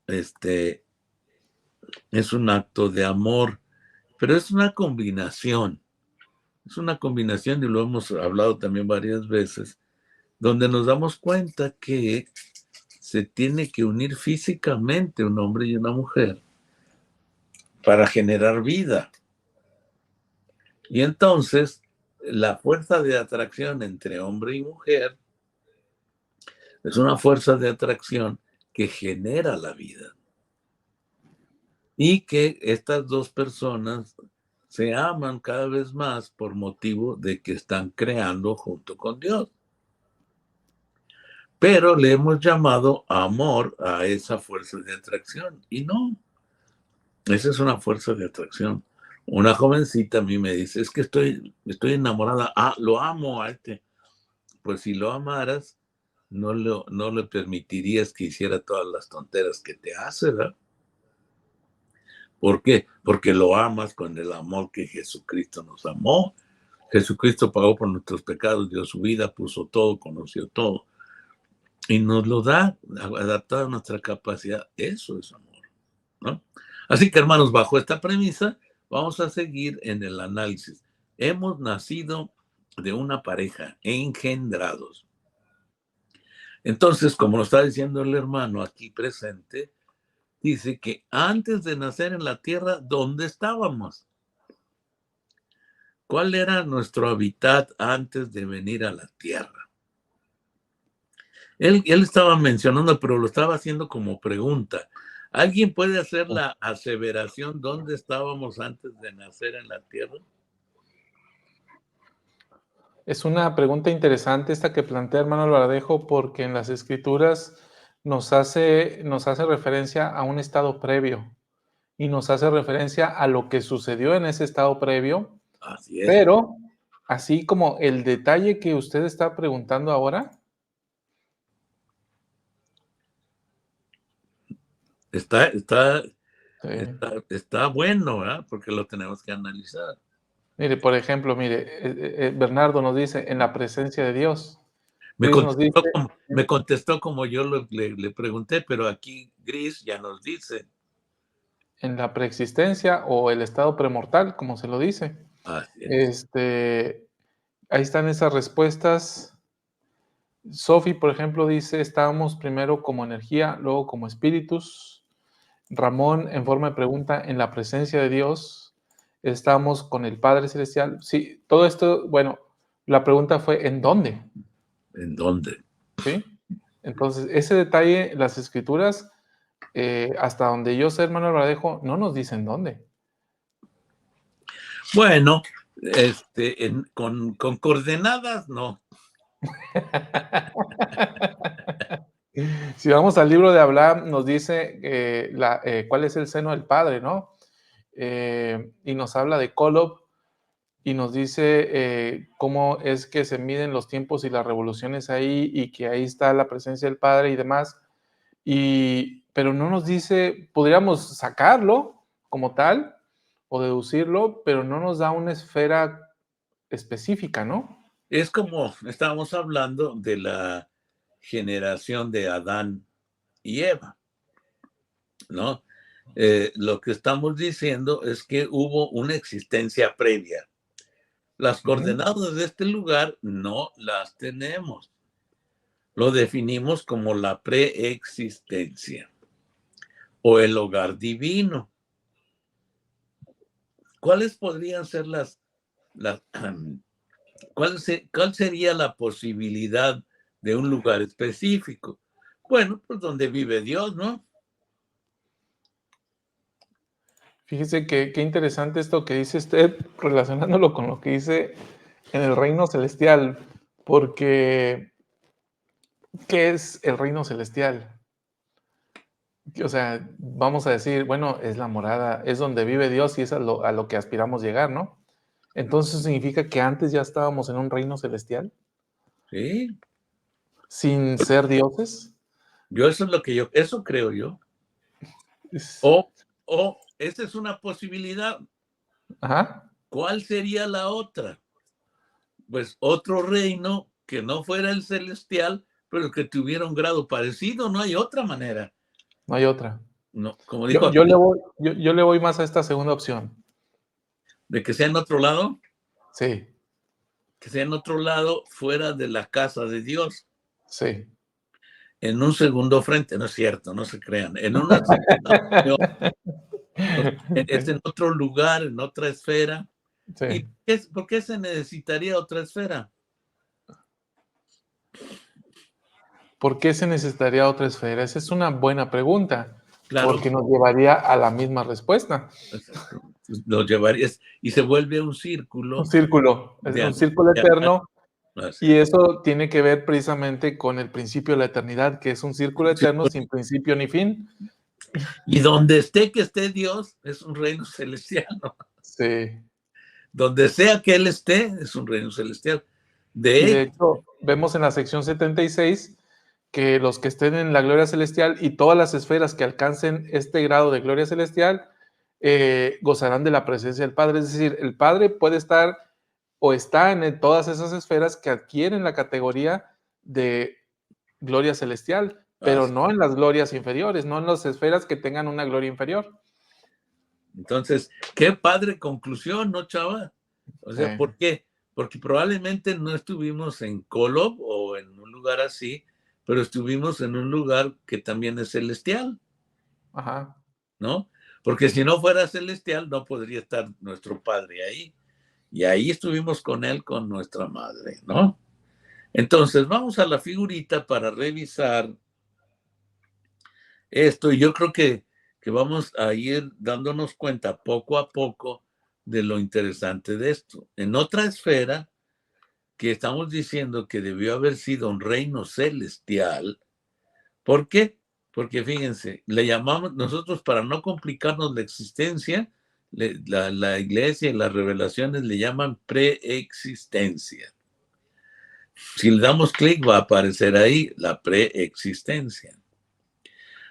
es un acto de amor, pero es una combinación. Es una combinación, y lo hemos hablado también varias veces, donde nos damos cuenta que se tiene que unir físicamente un hombre y una mujer para generar vida. Y entonces, la fuerza de atracción entre hombre y mujer es una fuerza de atracción que genera la vida. Y que estas dos personas se aman cada vez más por motivo de que están creando junto con Dios. Pero le hemos llamado amor a esa fuerza de atracción. Y no, esa es una fuerza de atracción. Una jovencita a mí me dice, es que estoy enamorada, lo amo a este. Pues si lo amaras, no le permitirías que hiciera todas las tonteras que te hace, ¿verdad? ¿Por qué? Porque lo amas con el amor que Jesucristo nos amó. Jesucristo pagó por nuestros pecados, dio su vida, puso todo, conoció todo. Y nos lo da adaptado a nuestra capacidad. Eso es amor, ¿no? Así que, hermanos, bajo esta premisa, vamos a seguir en el análisis. Hemos nacido de una pareja, engendrados. Entonces, como lo está diciendo el hermano aquí presente, dice que antes de nacer en la tierra, ¿dónde estábamos? ¿Cuál era nuestro hábitat antes de venir a la tierra? Él estaba mencionando, pero lo estaba haciendo como pregunta. ¿Alguien puede hacer la aseveración dónde estábamos antes de nacer en la tierra? Es una pregunta interesante esta que plantea hermano Alvaradejo, porque en las escrituras nos hace referencia a un estado previo y nos hace referencia a lo que sucedió en ese estado previo, Así es. pero así como el detalle que usted está preguntando ahora. Está Sí. bueno, ¿verdad? Porque lo tenemos que analizar. Mire, por ejemplo, Bernardo nos dice, en la presencia de Dios. Me Gris nos dice, contestó como yo le pregunté, pero aquí Gris ya nos dice. en la preexistencia o el estado premortal, como se lo dice. Así es. Ahí están esas respuestas. Sophie, por ejemplo, dice, estábamos primero como energía, luego como espíritus. Ramón, en forma de pregunta, en la presencia de Dios, estamos con el Padre Celestial. Sí, todo esto, bueno, la pregunta fue, ¿en dónde? ¿En dónde? ¿Sí? Entonces, ese detalle, las escrituras, hasta donde yo sé, hermano Alvaradejo, no nos dicen dónde. Bueno, con coordenadas, no. Si vamos al libro de Abraham, nos dice cuál es el seno del Padre, ¿no? Y nos habla de Kolob y nos dice cómo es que se miden los tiempos y las revoluciones ahí y que ahí está la presencia del Padre y demás. Pero no nos dice, podríamos sacarlo como tal o deducirlo, pero no nos da una esfera específica, ¿no? Es como estábamos hablando de la generación de Adán y Eva, ¿no? Lo que estamos diciendo es que hubo una existencia previa. Las coordenadas de este lugar no las tenemos. lo definimos como la preexistencia o el hogar divino. ¿Cuáles podrían ser cuál sería la posibilidad de un lugar específico? Bueno, pues donde vive Dios, ¿no? Fíjese qué interesante esto que dice usted, relacionándolo con lo que dice en el reino celestial, porque ¿qué es el reino celestial? O sea, vamos a decir, bueno, es la morada, es donde vive Dios y es a lo que aspiramos llegar, ¿no? Entonces significa que antes ya estábamos en un reino celestial Sí. sin ser dioses. Eso creo yo. Es- O esa es una posibilidad. Ajá, ¿Cuál sería la otra? Pues otro reino que no fuera el celestial, pero que tuviera un grado parecido. No hay otra manera. no hay otra. No, como Yo, dijo yo le aquí, voy, yo le voy más a esta segunda opción. de que sea en otro lado, Sí, que sea en otro lado, fuera de la casa de Dios, sí. en un segundo frente. No es cierto, no se crean. En una segunda opción, es en otro lugar, en otra esfera. ¿Y Sí. por qué se necesitaría otra esfera? ¿Por qué se necesitaría otra esfera? Esa es una buena pregunta, Claro, porque nos llevaría a la misma respuesta. exacto. Lo llevarías y se vuelve un Un círculo círculo, es de, un círculo de análisis. eterno, y eso tiene que ver precisamente con el principio de la eternidad, que es un círculo eterno sin principio ni fin. Y donde esté que esté Dios, es un reino celestial, ¿no? Sí. Donde sea que Él esté, es un reino celestial. Y De de hecho, hecho, vemos en la sección 76 que los que estén en la gloria celestial y todas las esferas que alcancen este grado de gloria celestial gozarán de la presencia del Padre. Es decir, el Padre puede estar o está en todas esas esferas que adquieren la categoría de gloria celestial, pero no en las glorias inferiores, no en las esferas que tengan una gloria inferior. entonces, qué padre conclusión, ¿no, chava? O Sí. sea, ¿por qué? Porque probablemente no estuvimos en Kolob o en un lugar así, pero estuvimos en un lugar que también es celestial, Ajá. ¿no? Porque si no fuera celestial, no podría estar nuestro Padre ahí. Y ahí estuvimos con Él, con nuestra madre, ¿no? Entonces, vamos a la figurita para revisar esto. Y yo creo que vamos a ir dándonos cuenta poco a poco de lo interesante de esto. En otra esfera, que estamos diciendo que debió haber sido un reino celestial. ¿Por qué? Porque fíjense, le llamamos nosotros, para no complicarnos la existencia, la iglesia y las revelaciones le llaman preexistencia. Si le damos clic, va a aparecer ahí la preexistencia.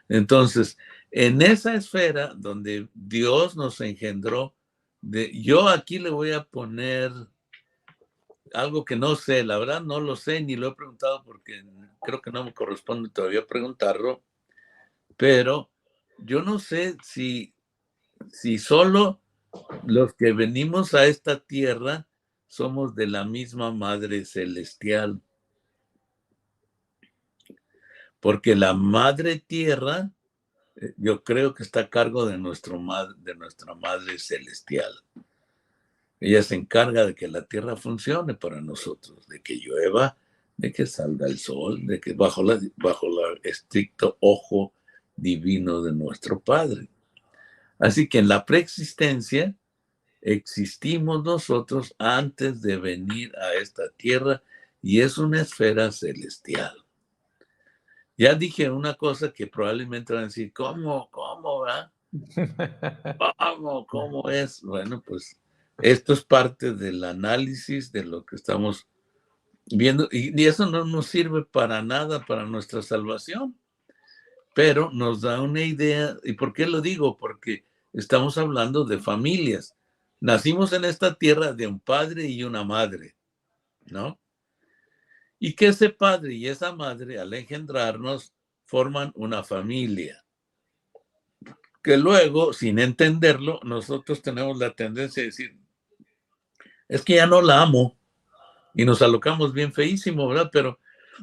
Entonces, en esa esfera donde Dios nos engendró, yo aquí le voy a poner algo que no sé, la verdad no lo sé, ni lo he preguntado porque creo que no me corresponde todavía preguntarlo, pero yo no sé si solo los que venimos a esta tierra somos de la misma Madre Celestial, porque la Madre Tierra yo creo que está a cargo de nuestra Madre Celestial. Ella se encarga de que la tierra funcione para nosotros, de que llueva, de que salga el sol, de que bajo el estricto ojo divino de nuestro Padre. Así que en la preexistencia existimos nosotros antes de venir a esta tierra y es una esfera celestial. Ya dije una cosa que probablemente van a decir, ¿cómo, verdad? ¿Cómo es? Bueno, pues esto es parte del análisis de lo que estamos viendo y eso no nos sirve para nada para nuestra salvación, pero nos da una idea. ¿Y por qué lo digo? Porque estamos hablando de familias. Nacimos en esta tierra de un padre y una madre, ¿no? Y que ese padre y esa madre, al engendrarnos, forman una familia. Que luego, sin entenderlo, nosotros tenemos la tendencia a decir, es que ya no la amo, y nos alocamos bien feísimo, ¿verdad? Pero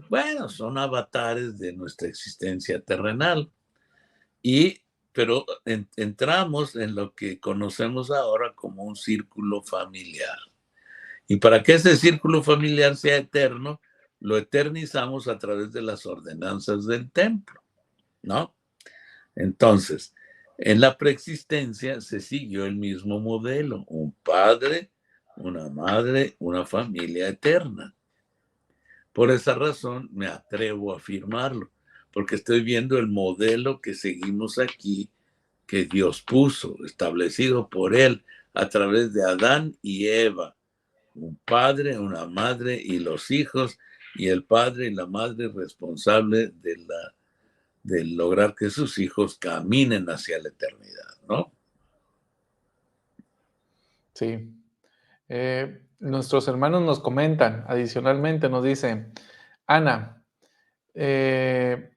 Bueno, son avatares de nuestra existencia terrenal. Pero entramos en lo que conocemos ahora como un círculo familiar. Y para que ese círculo familiar sea eterno, lo eternizamos a través de las ordenanzas del templo, ¿no? Entonces, en la preexistencia se siguió el mismo modelo, un padre, una madre, una familia eterna. Por esa razón me atrevo a afirmarlo, porque estoy viendo el modelo que seguimos aquí, que Dios puso, establecido por Él a través de Adán y Eva, un padre, una madre y los hijos, y el padre y la madre responsable de lograr que sus hijos caminen hacia la eternidad, ¿no? Sí. Nuestros hermanos nos comentan, adicionalmente nos dice, Ana, dice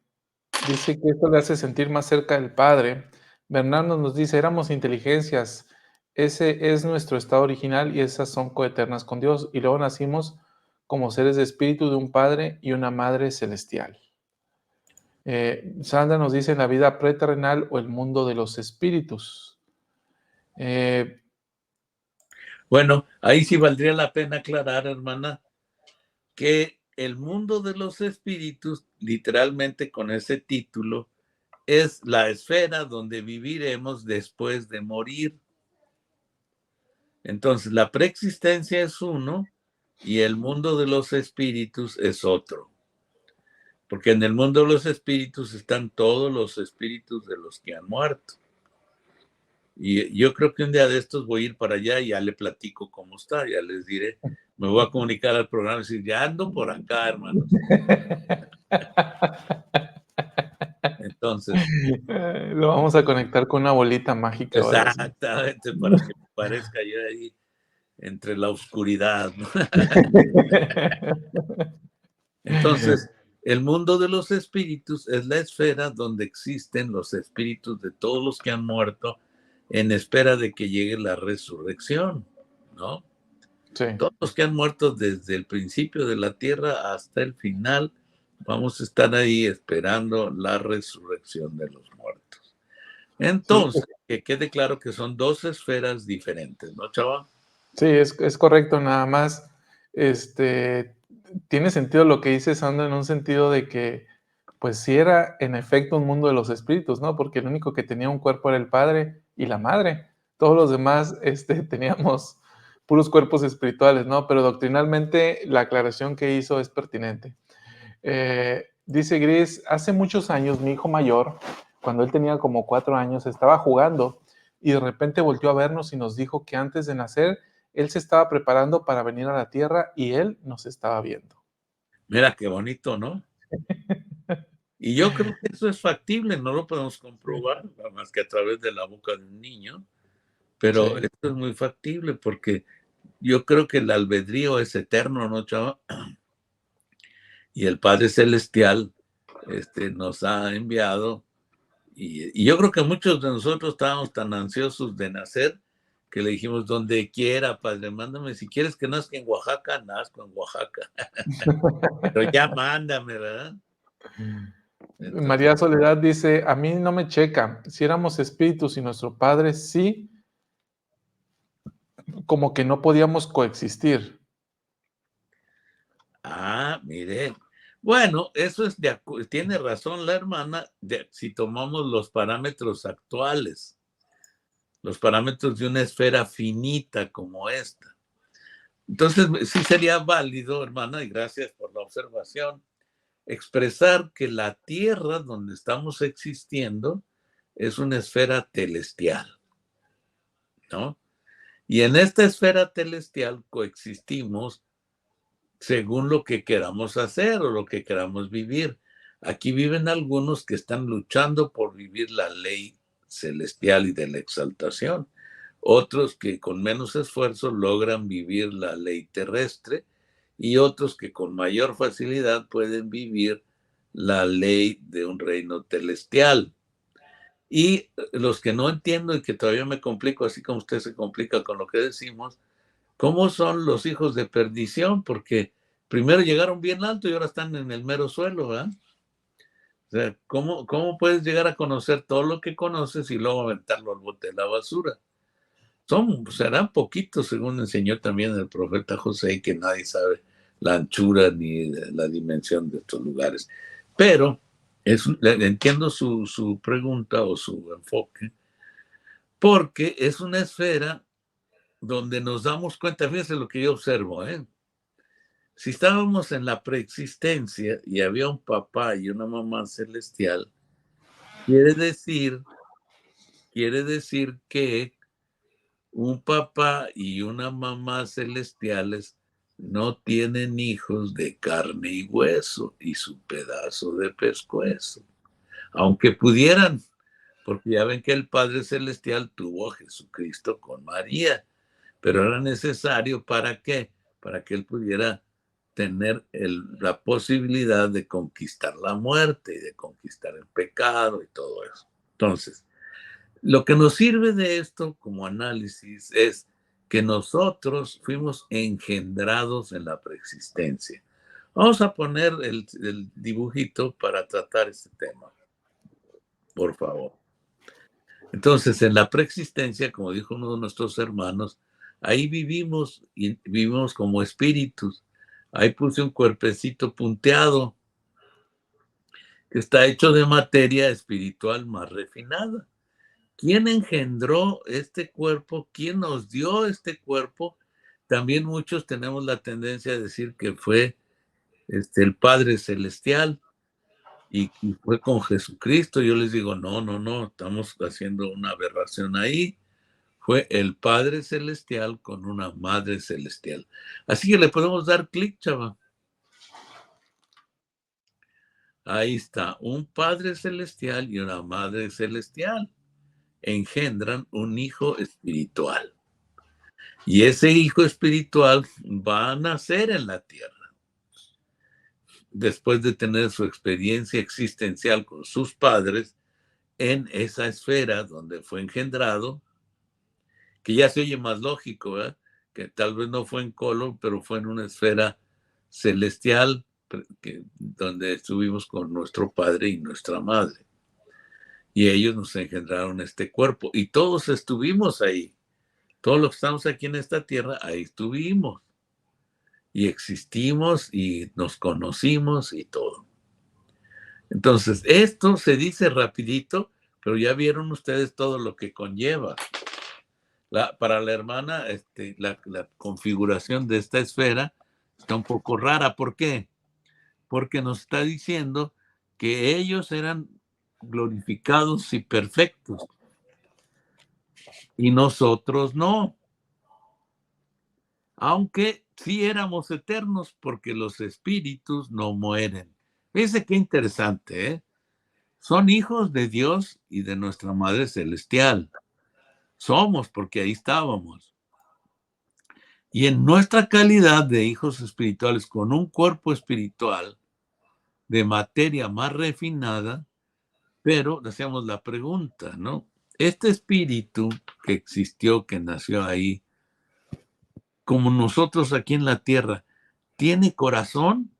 que esto le hace sentir más cerca del Padre. Bernardo nos dice, éramos inteligencias, ese es nuestro estado original y esas son coeternas con Dios. Y luego nacimos como seres de espíritu de un Padre y una Madre celestial. Sandra nos dice, la vida preterrenal o el mundo de los espíritus. Bueno, ahí sí valdría la pena aclarar, hermana, que el mundo de los espíritus, literalmente con ese título, es la esfera donde viviremos después de morir. Entonces, la preexistencia es uno y el mundo de los espíritus es otro. Porque en el mundo de los espíritus están todos los espíritus de los que han muerto. Y yo creo que un día de estos voy a ir para allá y ya le platico cómo está, ya les diré. Me voy a comunicar al programa y decir, ya ando por acá, hermanos. Entonces, Lo vamos a conectar con una bolita mágica o algo así. exactamente, para que me parezca yo ahí entre la oscuridad, ¿no? Entonces, el mundo de los espíritus es la esfera donde existen los espíritus de todos los que han muerto en espera de que llegue la resurrección, ¿no? Sí. Todos los que han muerto desde el principio de la tierra hasta el final, vamos a estar ahí esperando la resurrección de los muertos. Sí, Entonces, que quede claro que son dos esferas diferentes, ¿no, chava? sí, es correcto, nada más, tiene sentido lo que dice Sandra en un sentido de que, pues sí era en efecto un mundo de los espíritus, ¿no? Porque el único que tenía un cuerpo era el padre y la madre. Todos los demás, teníamos puros cuerpos espirituales, ¿no? Pero doctrinalmente la aclaración que hizo es pertinente. Dice Gris, hace muchos años mi hijo mayor, cuando él tenía como 4 años, estaba jugando y de repente volteó a vernos y nos dijo que antes de nacer, él se estaba preparando para venir a la tierra y él nos estaba viendo. Mira qué bonito, ¿no? Y yo creo que eso es factible, no lo podemos comprobar, nada más que a través de la boca de un niño, pero Sí, esto es muy factible porque yo creo que el albedrío es eterno, ¿no, chava? Y el Padre Celestial nos ha enviado, y yo creo que muchos de nosotros estábamos tan ansiosos de nacer que le dijimos, donde quiera, Padre, mándame, si quieres que nazca en Oaxaca, nazco en Oaxaca, pero ya mándame, ¿verdad? Entonces, María Soledad dice, a mí no me checa, si éramos espíritus y nuestro padre sí, como que no podíamos coexistir. mire, bueno, eso es tiene razón la hermana, si tomamos los parámetros actuales, los parámetros de una esfera finita como esta. Entonces, sí sería válido, hermana, y gracias por la observación, expresar que la Tierra donde estamos existiendo es una esfera celestial, ¿no? Y en esta esfera celestial coexistimos según lo que queramos hacer o lo que queramos vivir. Aquí viven algunos que están luchando por vivir la ley celestial y de la exaltación. Otros que con menos esfuerzo logran vivir la ley terrestre y otros que con mayor facilidad pueden vivir la ley de un reino celestial. Y los que no entiendo y que todavía me complico, así como usted se complica con lo que decimos, ¿cómo son los hijos de perdición? Porque primero llegaron bien alto y ahora están en el mero suelo, ¿verdad? O sea, ¿cómo puedes llegar a conocer todo lo que conoces y luego aventarlo al bote de la basura? Serán poquitos, según enseñó también el profeta José, que nadie sabe la anchura ni la dimensión de estos lugares. Pero entiendo su pregunta o su enfoque, porque es una esfera donde nos damos cuenta, fíjense lo que yo observo, ¿eh? Si estábamos en la preexistencia y había un papá y una mamá celestial, quiere decir que un papá y una mamá celestiales no tienen hijos de carne y hueso y su pedazo de pescuezo, aunque pudieran, porque ya ven que el Padre Celestial tuvo a Jesucristo con María, pero era necesario ¿para qué? Para que él pudiera tener la posibilidad de conquistar la muerte y de conquistar el pecado y todo eso. Entonces, lo que nos sirve de esto como análisis es que nosotros fuimos engendrados en la preexistencia. Vamos a poner el dibujito para tratar este tema, por favor. Entonces, en la preexistencia, como dijo uno de nuestros hermanos, ahí vivimos y vivimos como espíritus. Ahí puse un cuerpecito punteado que está hecho de materia espiritual más refinada. ¿Quién engendró este cuerpo? ¿Quién nos dio este cuerpo? También muchos tenemos la tendencia a decir que fue el Padre Celestial y fue con Jesucristo. Yo les digo, no, estamos haciendo una aberración ahí. Fue el Padre Celestial con una Madre Celestial. Así que le podemos dar clic, chava. Ahí está, un Padre Celestial y una Madre Celestial engendran un hijo espiritual. Y ese hijo espiritual va a nacer en la tierra. Después de tener su experiencia existencial con sus padres en esa esfera donde fue engendrado, que ya se oye más lógico, ¿verdad? Que tal vez no fue en Colo, pero fue en una esfera celestial donde estuvimos con nuestro padre y nuestra madre. Y ellos nos engendraron este cuerpo y todos estuvimos ahí. Todos los que estamos aquí en esta tierra, ahí estuvimos. Y existimos y nos conocimos y todo. Entonces, esto se dice rapidito, pero ya vieron ustedes todo lo que conlleva. Para la hermana, la configuración de esta esfera está un poco rara. ¿Por qué? Porque nos está diciendo que ellos eran glorificados y perfectos y nosotros no. Aunque sí éramos eternos porque los espíritus no mueren. Fíjense qué interesante, ¿eh? Son hijos de Dios y de nuestra Madre Celestial. Somos porque ahí estábamos. Y en nuestra calidad de hijos espirituales, con un cuerpo espiritual de materia más refinada, pero hacíamos la pregunta, ¿no? Este espíritu que existió, que nació ahí, como nosotros aquí en la tierra, ¿tiene corazón?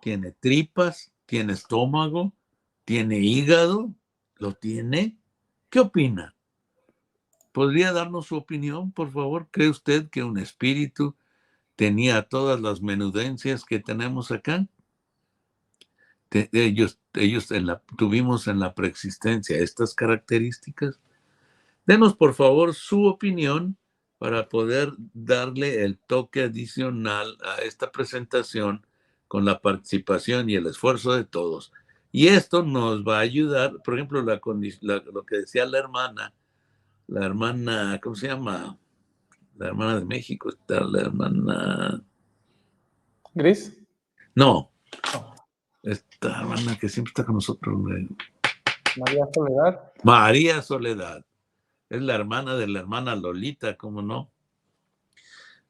¿Tiene tripas? ¿Tiene estómago? ¿Tiene hígado? ¿Lo tiene? ¿Qué opina? ¿Podría darnos su opinión, por favor? ¿Cree usted que un espíritu tenía todas las menudencias que tenemos acá? Ellos tuvimos en la preexistencia estas características. Denos, por favor, su opinión para poder darle el toque adicional a esta presentación con la participación y el esfuerzo de todos. Y esto nos va a ayudar, por ejemplo, lo que decía la hermana, ¿cómo se llama? La hermana de México, está la hermana... ¿Gris? No, esta hermana que siempre está con nosotros. María Soledad. María Soledad. Es la hermana de la hermana Lolita, ¿cómo no?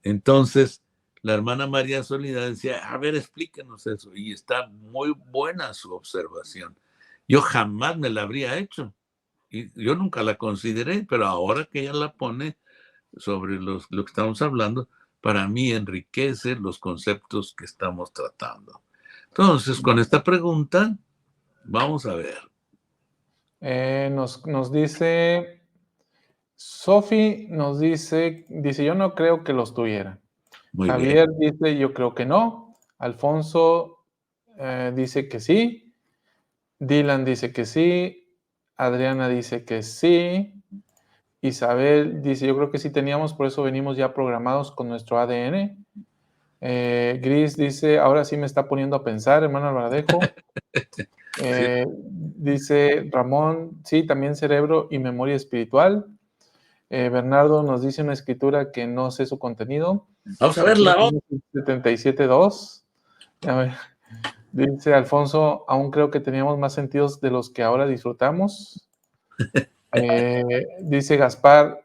Entonces, la hermana María Soledad decía, a ver, explíquenos eso. Y está muy buena su observación. Yo jamás me la habría hecho. Y yo nunca la consideré, pero ahora que ella la pone sobre lo que estamos hablando, para mí enriquece los conceptos que estamos tratando. Entonces, con esta pregunta, vamos a ver. Nos dice, Sofi nos dice, yo no creo que los tuviera. Muy Javier bien. dice, yo creo que no. Alfonso dice que sí. Dylan dice que sí. Adriana dice que sí. Isabel dice, yo creo que sí teníamos, por eso venimos ya programados con nuestro ADN. Gris dice, ahora sí me está poniendo a pensar, hermano Alvardejo. Dice Ramón, sí, también cerebro y memoria espiritual. Bernardo nos dice una escritura que no sé su contenido. Vamos a verla. 77.2. A ver, dice Alfonso, aún creo que teníamos más sentidos de los que ahora disfrutamos. Dice Gaspar,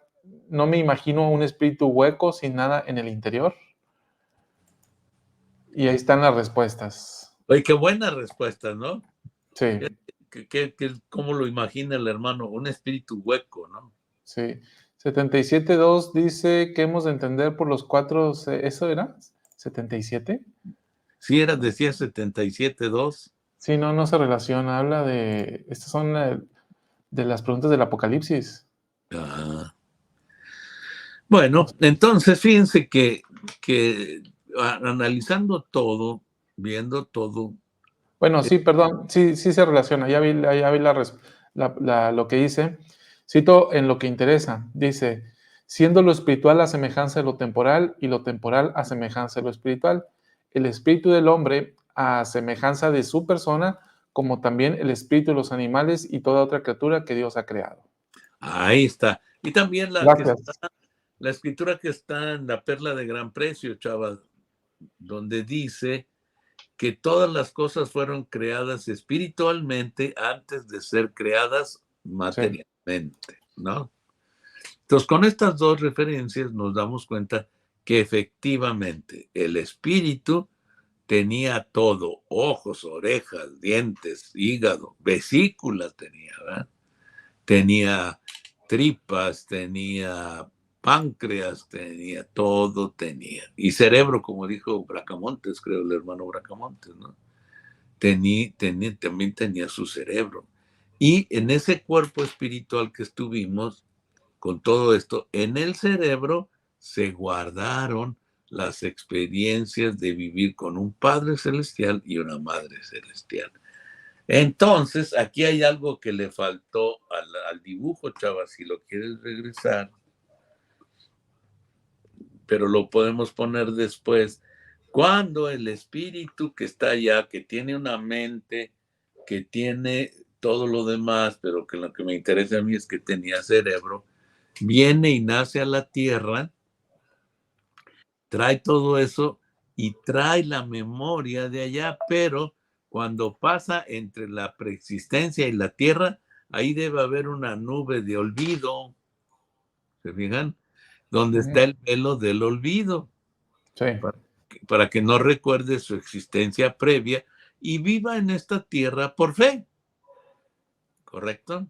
no me imagino un espíritu hueco sin nada en el interior. Y ahí están las respuestas. Oye, qué buena respuesta, ¿no? Sí. ¿Cómo lo imagina el hermano? Un espíritu hueco, ¿no? Sí. 77.2 dice que hemos de entender por los cuatro. ¿Eso era? ¿77? Sí, decía 77.2. Sí, no se relaciona. Habla de. Estas son de las preguntas del Apocalipsis. Ah. Bueno, entonces fíjense que analizando todo, viendo todo. Bueno, sí, perdón, sí se relaciona. Ya vi lo que dice. Cito en lo que interesa. Dice, siendo lo espiritual a semejanza de lo temporal y lo temporal a semejanza de lo espiritual, el espíritu del hombre a semejanza de su persona, como también el espíritu de los animales y toda otra criatura que Dios ha creado. Ahí está. Y también la escritura que está en la Perla de Gran Precio, chavas, donde dice que todas las cosas fueron creadas espiritualmente antes de ser creadas materialmente, ¿no? Entonces, con estas dos referencias nos damos cuenta que efectivamente el espíritu tenía todo, ojos, orejas, dientes, hígado, vesículas tenía, ¿verdad? Tenía tripas, tenía páncreas, tenía todo, tenía. Y cerebro, como dijo Bracamontes, creo el hermano Bracamontes, ¿no? También tenía su cerebro. Y en ese cuerpo espiritual que estuvimos, con todo esto, en el cerebro se guardaron las experiencias de vivir con un Padre Celestial y una Madre Celestial. Entonces, aquí hay algo que le faltó al dibujo, chavas, si lo quieres regresar, pero lo podemos poner después. Cuando el espíritu que está allá, que tiene una mente, que tiene todo lo demás, pero que lo que me interesa a mí es que tenía cerebro, viene y nace a la tierra, trae todo eso y trae la memoria de allá, pero cuando pasa entre la preexistencia y la tierra, ahí debe haber una nube de olvido, ¿se fijan? Donde está el velo del olvido. Sí. Para que no recuerde su existencia previa y viva en esta tierra por fe. ¿Correcto?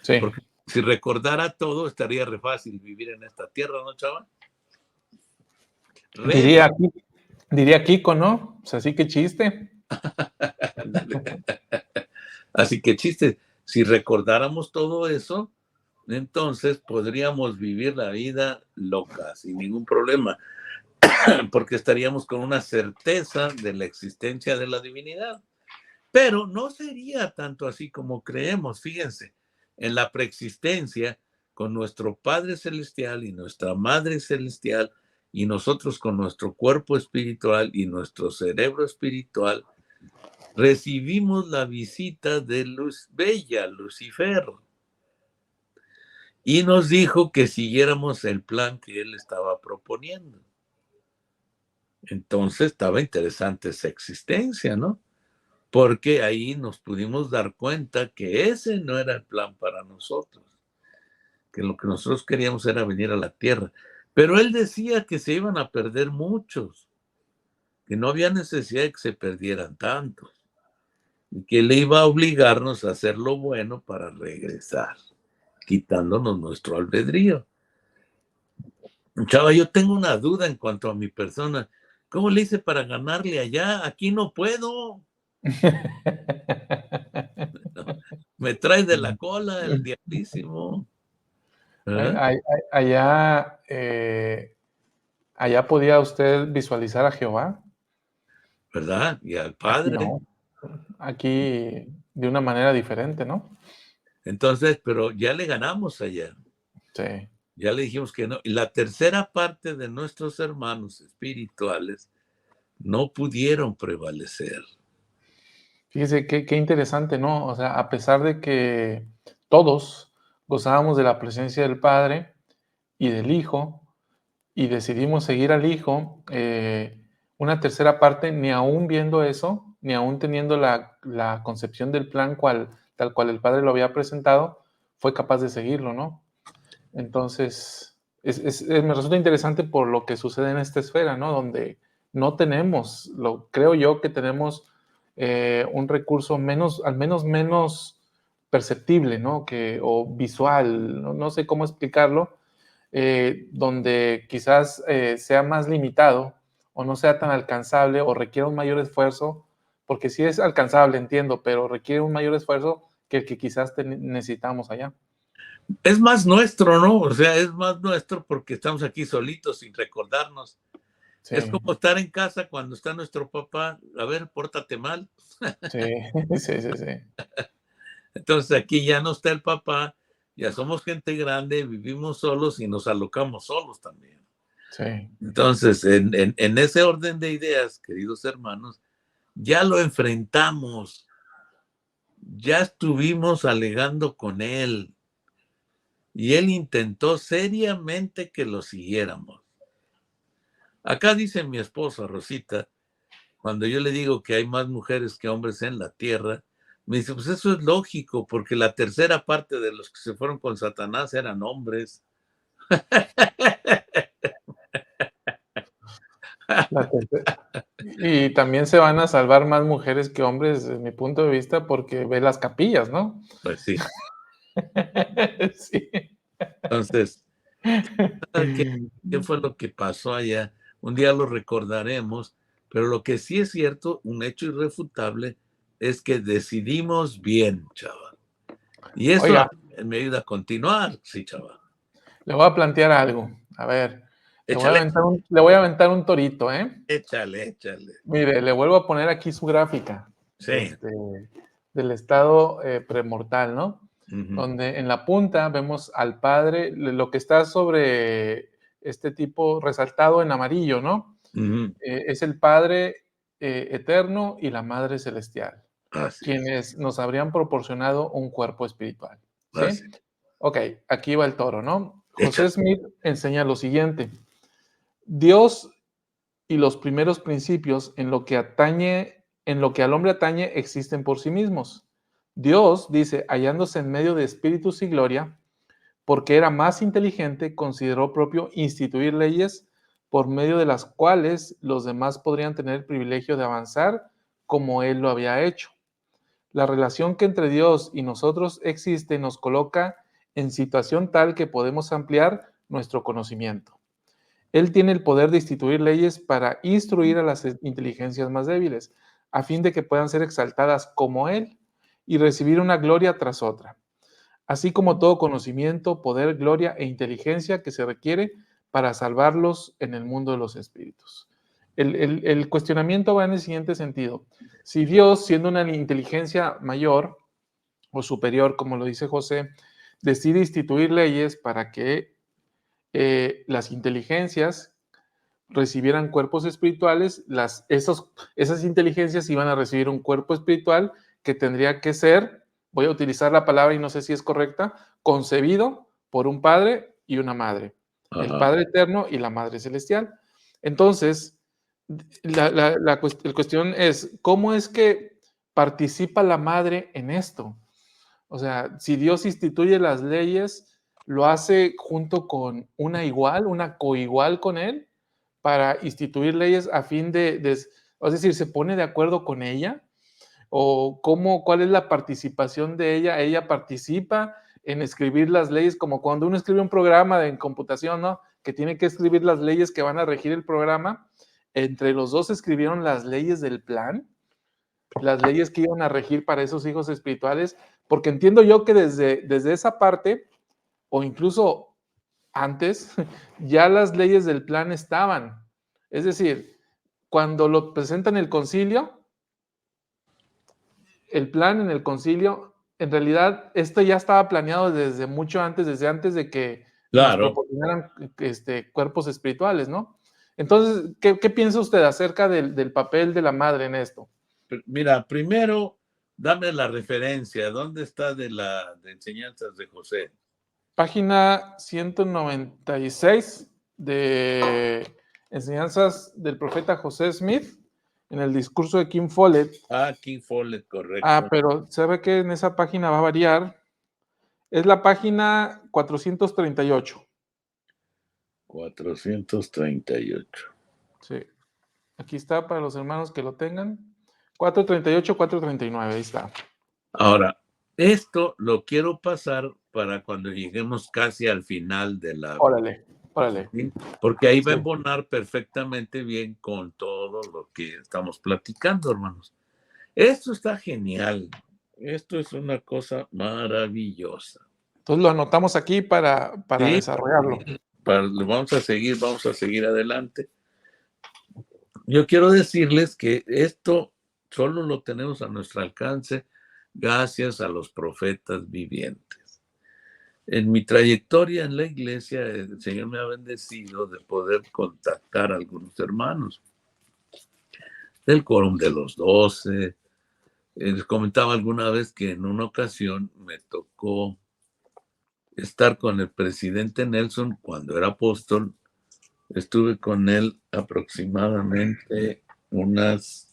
Sí. Porque si recordara todo, estaría re fácil vivir en esta tierra, ¿no, chava? Diría Kiko, ¿no? O sea, sí que chiste. Así que chiste, si recordáramos todo eso, entonces podríamos vivir la vida loca, sin ningún problema, porque estaríamos con una certeza de la existencia de la divinidad. Pero no sería tanto así como creemos, fíjense, en la preexistencia, con nuestro Padre Celestial y nuestra Madre Celestial, y nosotros con nuestro cuerpo espiritual y nuestro cerebro espiritual, recibimos la visita de Luz Bella, Lucifer, y nos dijo que siguiéramos el plan que él estaba proponiendo. Entonces estaba interesante esa existencia, ¿no? Porque ahí nos pudimos dar cuenta que ese no era el plan para nosotros, que lo que nosotros queríamos era venir a la tierra. Pero él decía que se iban a perder muchos, que no había necesidad de que se perdieran tantos, y que él iba a obligarnos a hacer lo bueno para regresar, quitándonos nuestro albedrío. Chava, yo tengo una duda en cuanto a mi persona. ¿Cómo le hice para ganarle allá? Aquí no puedo. Me trae de la cola el diablísimo. ¿Eh? Allá, allá podía usted visualizar a Jehová. ¿Verdad? Y al Aquí Padre. no. Aquí de una manera diferente, ¿no? Entonces, pero ya le ganamos allá. Sí. Ya le dijimos que no. Y la tercera parte de nuestros hermanos espirituales no pudieron prevalecer. Fíjese qué interesante, ¿no? O sea, a pesar de que todos gozábamos de la presencia del Padre y del Hijo, y decidimos seguir al Hijo, una tercera parte, ni aún viendo eso, ni aún teniendo la concepción del plan tal cual el Padre lo había presentado, fue capaz de seguirlo, ¿no? Entonces, me resulta interesante por lo que sucede en esta esfera, ¿no? Donde no tenemos, creo yo que tenemos un recurso menos, al menos menos perceptible, ¿no? O visual, no sé cómo explicarlo, donde quizás sea más limitado o no sea tan alcanzable o requiera un mayor esfuerzo, porque sí es alcanzable, entiendo, pero requiere un mayor esfuerzo que el que quizás necesitamos allá. Es más nuestro, ¿no? O sea, es más nuestro porque estamos aquí solitos sin recordarnos. Sí, Es como estar en casa cuando está nuestro papá, a ver, pórtate mal. sí, sí, sí, sí. Entonces aquí ya no está el papá, ya somos gente grande, vivimos solos y nos alocamos solos también. Sí. Entonces, en ese orden de ideas, queridos hermanos, ya lo enfrentamos, ya estuvimos alegando con él y él intentó seriamente que lo siguiéramos. Acá dice mi esposa, Rosita, cuando yo le digo que hay más mujeres que hombres en la tierra, me dice, pues eso es lógico, porque la tercera parte de los que se fueron con Satanás eran hombres. Y también se van a salvar más mujeres que hombres, desde mi punto de vista, porque ve las capillas, ¿no? Pues sí. Sí. Entonces, ¿qué fue lo que pasó allá? Un día lo recordaremos, pero lo que sí es cierto, un hecho irrefutable, es que decidimos bien, chaval. Y eso Oiga, me ayuda a continuar, sí, chaval. le voy a plantear algo. A ver, Échale, le voy a aventar un torito, ¿eh? échale, échale. Mire, le vuelvo a poner aquí su gráfica, Sí. del estado premortal, ¿no? Uh-huh. Donde en la punta vemos al Padre, lo que está sobre este tipo resaltado en amarillo, ¿no? Uh-huh. Es el Padre eterno y la Madre celestial, Así es, quienes nos habrían proporcionado un cuerpo espiritual, ¿sí? así. Ok, aquí va el toro, ¿no? José Échale. Smith enseña lo siguiente: Dios y los primeros principios en lo que al hombre atañe, existen por sí mismos. Dios, dice, hallándose en medio de espíritus y gloria, porque era más inteligente, consideró propio instituir leyes por medio de las cuales los demás podrían tener el privilegio de avanzar como él lo había hecho. La relación que entre Dios y nosotros existe nos coloca en situación tal que podemos ampliar nuestro conocimiento. Él tiene el poder de instituir leyes para instruir a las inteligencias más débiles, a fin de que puedan ser exaltadas como Él y recibir una gloria tras otra, así como todo conocimiento, poder, gloria e inteligencia que se requiere para salvarlos en el mundo de los espíritus. El cuestionamiento va en el siguiente sentido. Si Dios, siendo una inteligencia mayor o superior, como lo dice José, decide instituir leyes para que las inteligencias recibieran cuerpos espirituales, esas inteligencias iban a recibir un cuerpo espiritual que tendría que ser, voy a utilizar la palabra y no sé si es correcta, concebido por un padre y una madre, el Ajá. Padre eterno y la Madre celestial. Entonces, la cuestión es, ¿cómo es que participa la madre en esto? O sea, si Dios instituye las leyes, lo hace junto con una igual, una coigual con él, para instituir leyes a fin es decir, ¿se pone de acuerdo con ella? ¿O cuál es la participación de ella? Ella participa en escribir las leyes, como cuando uno escribe un programa en computación, ¿no? que tiene que escribir las leyes que van a regir el programa. Entre los dos escribieron las leyes del plan, las leyes que iban a regir para esos hijos espirituales, porque entiendo yo que desde esa parte, o incluso antes, ya las leyes del plan estaban. Es decir, cuando lo presentan el concilio, el plan en el concilio, en realidad esto ya estaba planeado desde mucho antes, desde antes de que nos Claro. proporcionaran cuerpos espirituales, ¿no? Entonces, ¿qué piensa usted acerca del papel de la madre en esto? Mira, primero, dame la referencia. ¿Dónde está de enseñanzas de José? Página 196 de enseñanzas del profeta José Smith en el discurso de Kim Follett. King Follett, correcto. Pero ¿sabe que en esa página va a variar? Es la página 438. 438. Sí. Aquí está para los hermanos que lo tengan. 438, 439, ahí está. Ahora, esto lo quiero pasar para cuando lleguemos casi al final de la... Órale. Porque ahí va a embonar perfectamente bien con todo lo que estamos platicando, hermanos. Esto está genial. Esto es una cosa maravillosa. Entonces lo anotamos aquí para Sí, desarrollarlo. Vamos a seguir adelante. Yo quiero decirles que esto solo lo tenemos a nuestro alcance gracias a los profetas vivientes. En mi trayectoria en la iglesia, el Señor me ha bendecido de poder contactar a algunos hermanos del Quórum de los 12. Les comentaba alguna vez que en una ocasión me tocó estar con el presidente Nelson cuando era apóstol. Estuve con él aproximadamente unas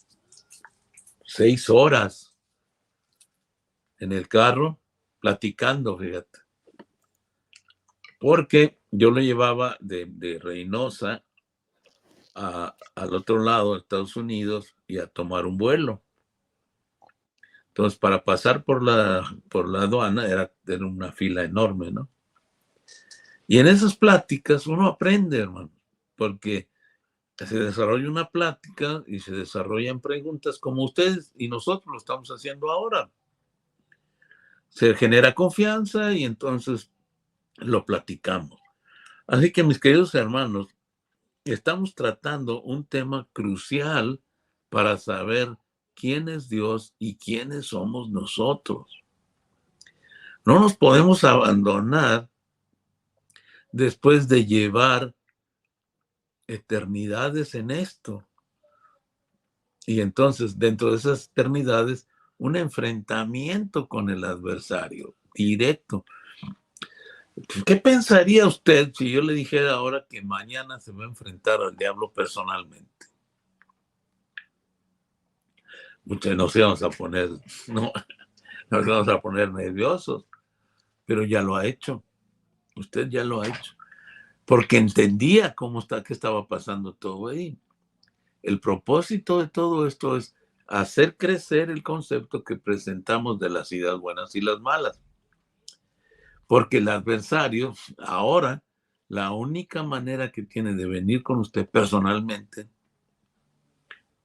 6 horas en el carro platicando, fíjate. Porque yo lo llevaba de Reynosa al otro lado de Estados Unidos y a tomar un vuelo. Entonces, para pasar por la aduana era una fila enorme, ¿no? Y en esas pláticas uno aprende, hermano, porque se desarrolla una plática y se desarrollan preguntas como ustedes y nosotros lo estamos haciendo ahora. Se genera confianza y entonces lo platicamos. Así que, mis queridos hermanos, estamos tratando un tema crucial para saber quién es Dios y quiénes somos nosotros. No nos podemos abandonar después de llevar eternidades en esto. Y entonces, dentro de esas eternidades, un enfrentamiento con el adversario directo. ¿Qué pensaría usted si yo le dijera ahora que mañana se va a enfrentar al diablo personalmente? Muchos nos íbamos a poner, no, nos vamos a poner nerviosos, pero ya lo ha hecho. Usted ya lo ha hecho. Porque entendía qué estaba pasando todo ahí. El propósito de todo esto es hacer crecer el concepto que presentamos de las ideas buenas y las malas. Porque el adversario, ahora, la única manera que tiene de venir con usted personalmente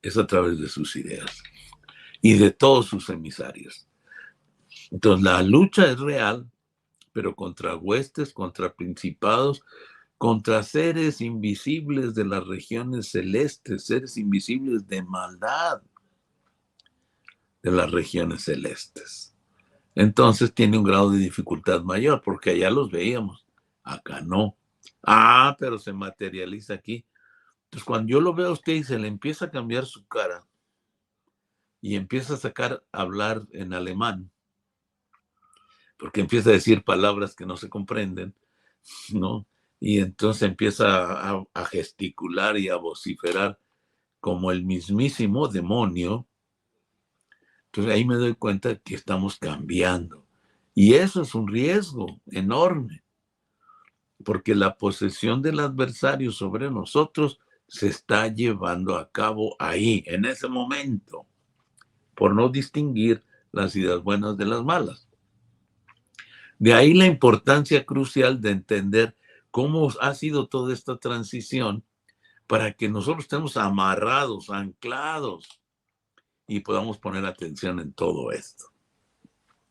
es a través de sus ideas y de todos sus emisarios. Entonces, la lucha es real, pero contra huestes, contra principados, contra seres invisibles de las regiones celestes, seres invisibles de maldad de las regiones celestes. Entonces tiene un grado de dificultad mayor, porque allá los veíamos, acá no. Pero se materializa aquí. Entonces, cuando yo lo veo a usted y se le empieza a cambiar su cara y empieza a hablar en alemán, porque empieza a decir palabras que no se comprenden, ¿no? Y entonces empieza a gesticular y a vociferar como el mismísimo demonio. Entonces ahí me doy cuenta que estamos cambiando. Y eso es un riesgo enorme, porque la posesión del adversario sobre nosotros se está llevando a cabo ahí, en ese momento, por no distinguir las ideas buenas de las malas. De ahí la importancia crucial de entender cómo ha sido toda esta transición para que nosotros estemos amarrados, anclados y podamos poner atención en todo esto.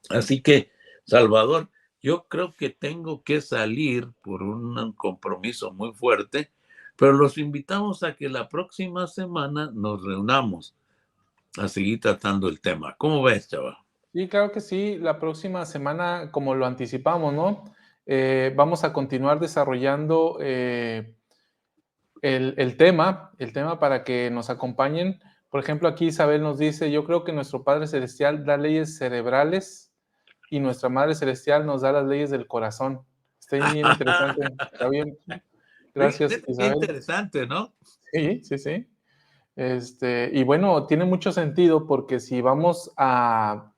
Así que, Salvador, yo creo que tengo que salir por un compromiso muy fuerte, pero los invitamos a que la próxima semana nos reunamos a seguir tratando el tema. ¿Cómo ves, chaval? Sí, claro que sí. La próxima semana, como lo anticipamos, ¿no? Vamos a continuar desarrollando el tema para que nos acompañen. Por ejemplo, aquí Isabel nos dice, yo creo que nuestro Padre Celestial da leyes cerebrales y nuestra Madre Celestial nos da las leyes del corazón. Está bien interesante. Está bien. Gracias, Fíjate qué Isabel. interesante, ¿no? Sí, sí, sí. Y bueno, tiene mucho sentido porque si vamos a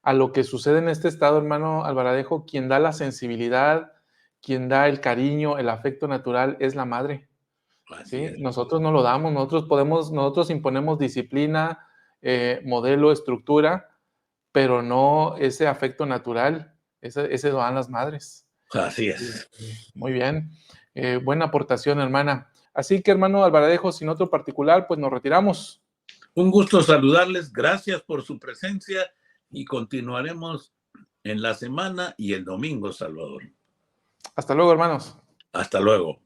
lo que sucede en este estado, hermano Alvaradejo, quien da la sensibilidad, quien da el cariño, el afecto natural es la madre. Así ¿Sí? es. Nosotros no lo damos, nosotros imponemos disciplina, modelo, estructura, pero no ese afecto natural, ese lo dan las madres. Así Sí, es. muy bien. Buena aportación, hermana. Así que, hermano Alvaradejo, sin otro particular, pues nos retiramos. Un gusto saludarles. Gracias por su presencia y continuaremos en la semana y el domingo, Salvador. Hasta luego, hermanos. Hasta luego.